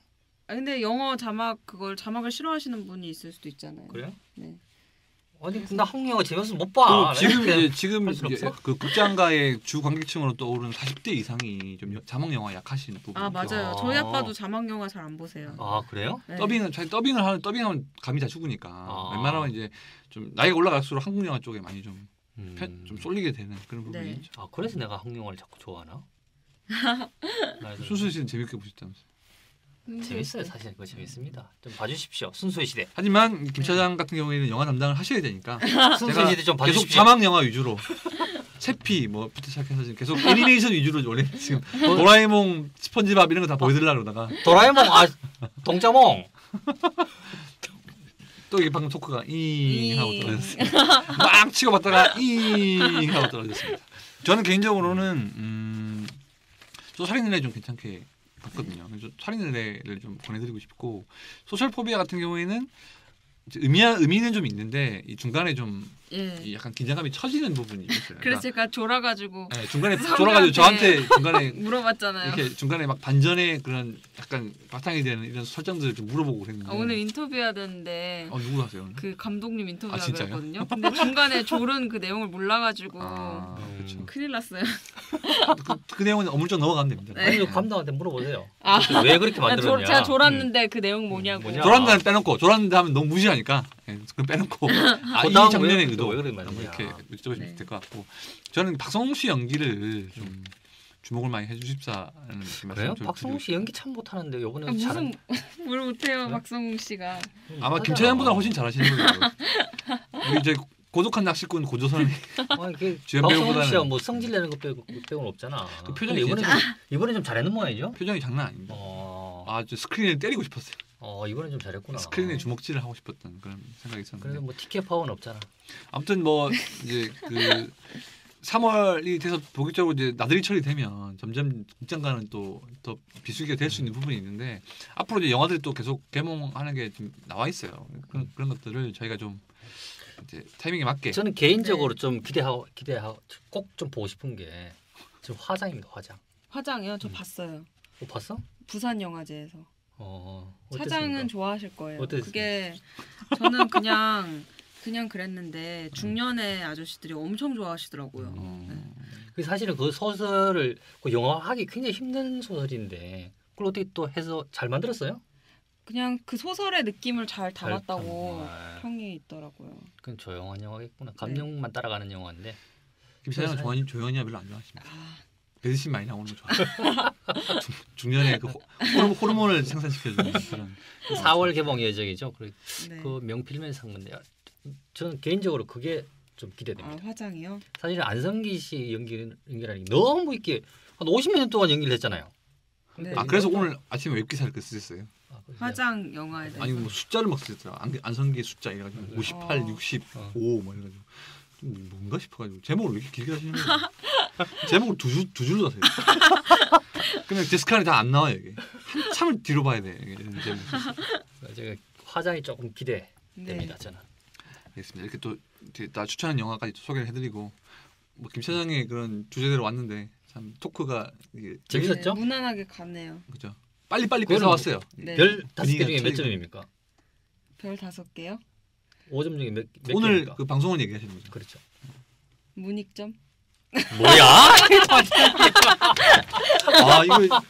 아 근데 영어 자막 그걸 자막을 싫어하시는 분이 있을 수도 있잖아요. 그래요? 네. 아니 나 한국 영화 재밌어서 못 봐. 지금 할 순 이제 없어? 그 극장가의 주 관객층으로 떠오르는 40대 이상이 좀 자막 영화 약하신 부분이 아 맞아요. 아. 저희 아빠도 자막 영화 잘 안 보세요. 아 그래요? 네. 더빙하면 감이 다 죽으니까 웬만하면 이제 좀 나이가 올라갈수록 한국 영화 쪽에 많이 좀 쏠리게 되는 그런 부분이 네. 있죠. 아 그래서 내가 한국 영화를 자꾸 좋아하나? 순수 씨는 재밌게 보셨다면서. 재밌어요 사실 그거 재밌습니다. 좀 봐주십시오. 순수의 시대. 하지만 김 차장 같은 경우에는 영화 담당을 하셔야 되니까 순수의 시대 좀 계속 봐주십시오. 자막 영화 위주로 채피 뭐부터 시작해서 지금 계속 애니메이션 위주로 원래 지금 도라에몽, 스펀지밥 이런 거 다 보여드리려고 그러다가 도라에몽 동자몽. 또 이게 방금 토크가 잉 하고 떨어졌습니다. 막 치고받다가 잉 하고 떨어졌습니다. 저는 개인적으로는 저 살인의 좀 괜찮게 봤거든요. 그래서 살인의를 좀 권해드리고 싶고 소셜포비아 같은 경우에는 이제 의미는 좀 있는데 이 중간에 좀 이 약간 긴장감이 처지는 부분이 있어요. 그래서 제가 졸아가지고 네, 중간에 졸아가지고 저한테 중간에 물어봤잖아요. 이렇게 중간에 막 반전의 그런 약간 바탕이 되는 이런 설정들을 좀 물어보고 그랬는데 오늘 인터뷰해야 되는데 누구 하세요 오늘? 그 감독님 인터뷰 아, 진짜요? 하거든요. 근데 중간에 졸은 그 내용을 몰라가지고 그렇죠. 큰일 났어요. 그 내용은 어물쩍 넘어가면 됩니다. 네. 아니 그 감독한테 물어보세요. 아. 왜 그렇게 만들었냐? 제가 졸았는데 그 내용 뭐냐고. 뭐냐? 졸았다는 빼놓고 졸았는데 하면 너무 무시하니까 그럼 빼놓고 이 다음 장면의 왜 의도 그렇게 만드냐? 이렇게 여쭤보시면 네. 될 것 같고 저는 박성웅 씨 연기를 좀 주목을 많이 해주십사는 그래요? 박성웅 씨 연기 참 못하는데 이번에 무슨 잘한. 뭘 못해요 그래? 박성웅 씨가. 아마 김차장보다 훨씬 잘하시는 거예요. 우리 이제 고독한 낚시꾼 고조선 주연 박성웅 배우보다는- 씨가 뭐 성질 내는 것 빼고는 없잖아. 그 표정이 근데 이번에 좀 잘했는 모양이죠? 표정이 장난 아닙니다. 저 스크린을 때리고 싶었어요. 이번에 좀 잘했구나. 스크린에 주먹질을 하고 싶었던 그런 생각이 있었는데 그래도 뭐 티켓 파워는 없잖아. 아무튼 뭐 이제 그 3월이 돼서 본격적으로 이제 나들이 철이 되면 점점 극장가는 또 더 비수기가 될 수 있는 부분이 있는데 앞으로 이제 영화들이 또 계속 개봉하는 게 좀 나와 있어요. 그런 것들을 저희가 좀 이제 타이밍에 맞게 저는 개인적으로 좀 기대하고 꼭 좀 보고 싶은 게 지금 화장입니다. 화장이요? 저 봤어요. 봤어? 부산 영화제에서. 어땠습니까? 사장은 좋아하실 거예요. 어땠습니까? 그게 저는 그냥 그랬는데 중년의 아저씨들이 엄청 좋아하시더라고요. 그 사실은 그 소설을 그 영화하기 굉장히 힘든 소설인데 그걸 어떻게 또 해서 잘 만들었어요? 그냥 그 소설의 느낌을 잘 잘 담았다고 담- 평이 있더라고요. 그건 조용한 영화겠구나. 감정만 따라가는 영화인데. 김차장은 조연이야 별로 안 좋아하십니다. 아, 배드신 많이 나오는 거 좋아해요. 중년에 그 호르몬을 생산시켜주는 그런 4월 개봉 예정이죠. 네. 그 명필면 산 건데요. 저는 개인적으로 그게 좀 기대됩니다. 화장이요? 사실 안성기 씨 연기라는 게 너무 있게 한 50년 동안 연기를 했잖아요. 네. 그래서 오늘 아침에 웹기사를 쓰셨어요. 화장 영화에 대해서. 아니 뭐 숫자를 막 쓰셨더라. 안성기의 숫자 이래가지고 58, 65 뭐 이래가지고 좀 뭔가 싶어가지고 제목을 왜 이렇게 길게 하시는 거예요? 제목을 두 줄로 하세요. 그러면 데스크안에 다 안 나와요 이게. 한참을 뒤로 봐야 돼 이런 제목. 제가 화장이 조금 기대됩니다. 네. 저는. 알겠습니다. 이렇게 또 나 추천한 영화까지 또 소개를 해드리고 뭐 김 차장의 그런 주제대로 왔는데 참 토크가 이게 재밌었죠? 네, 무난하게 가네요. 그죠? 빨리빨리 그거는 뺏어왔어요. 네. 별 5개 분위기가 중에 몇 틀리고. 점입니까? 별 5개요? 5점 중에 몇 오늘 개입니까? 그 방송을 얘기하시는 거죠. 그렇죠. 문익점? 뭐야? 이거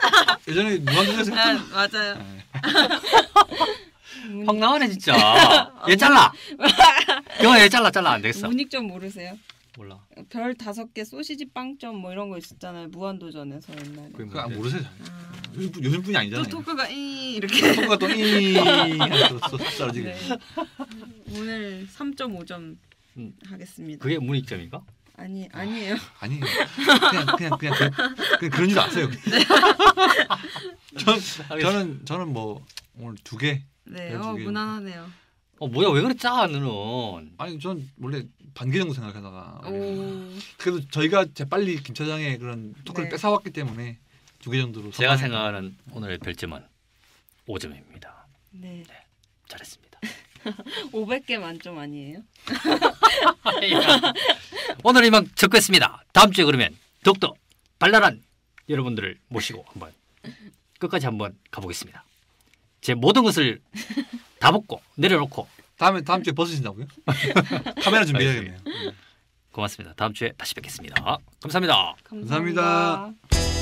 예전에 무한도전에서 아, 했던 맞아요. 네. 확 나오네 진짜. 얘 잘라. 영화 얘 잘라 안 되겠어. 문익점 모르세요? 몰라. 별 5개 소시지 빵점 뭐 이런 거 있었잖아요. 무한도전에서 옛날에. 그게 그거 뭔데? 모르세요. 아, 요즘 분이 또 아니잖아요. 토크가 이렇게. 토크가 또이 떨어지게. 네. 오늘 3.5점 하겠습니다. 그게 문익점인가? 아니에요. 아니에요. 그냥 그런 줄 아세요. 저는 뭐 오늘 2개. 네, 별 2개. 무난하네요. 뭐야 왜 그래 짜 너는? 아니 전 원래 반개 정도 생각하다가 오, 그래도 저희가 재빨리 김 차장의 그런 토크를 네. 뺏어왔기 때문에 2개 정도로 제가 선방해- 생각하는 오늘의 별점은 5점입니다. 네. 잘했습니다. 500개 만점 아니에요? 오늘 이만 적겠습니다. 다음 주에 그러면 더욱더 발랄한 여러분들을 모시고 한번 끝까지 한번 가보겠습니다. 제 모든 것을 다 벗고 내려놓고 다음 주에 벗으신다고요? 카메라 준비해야겠네요. 고맙습니다. 다음 주에 다시 뵙겠습니다. 감사합니다. 감사합니다.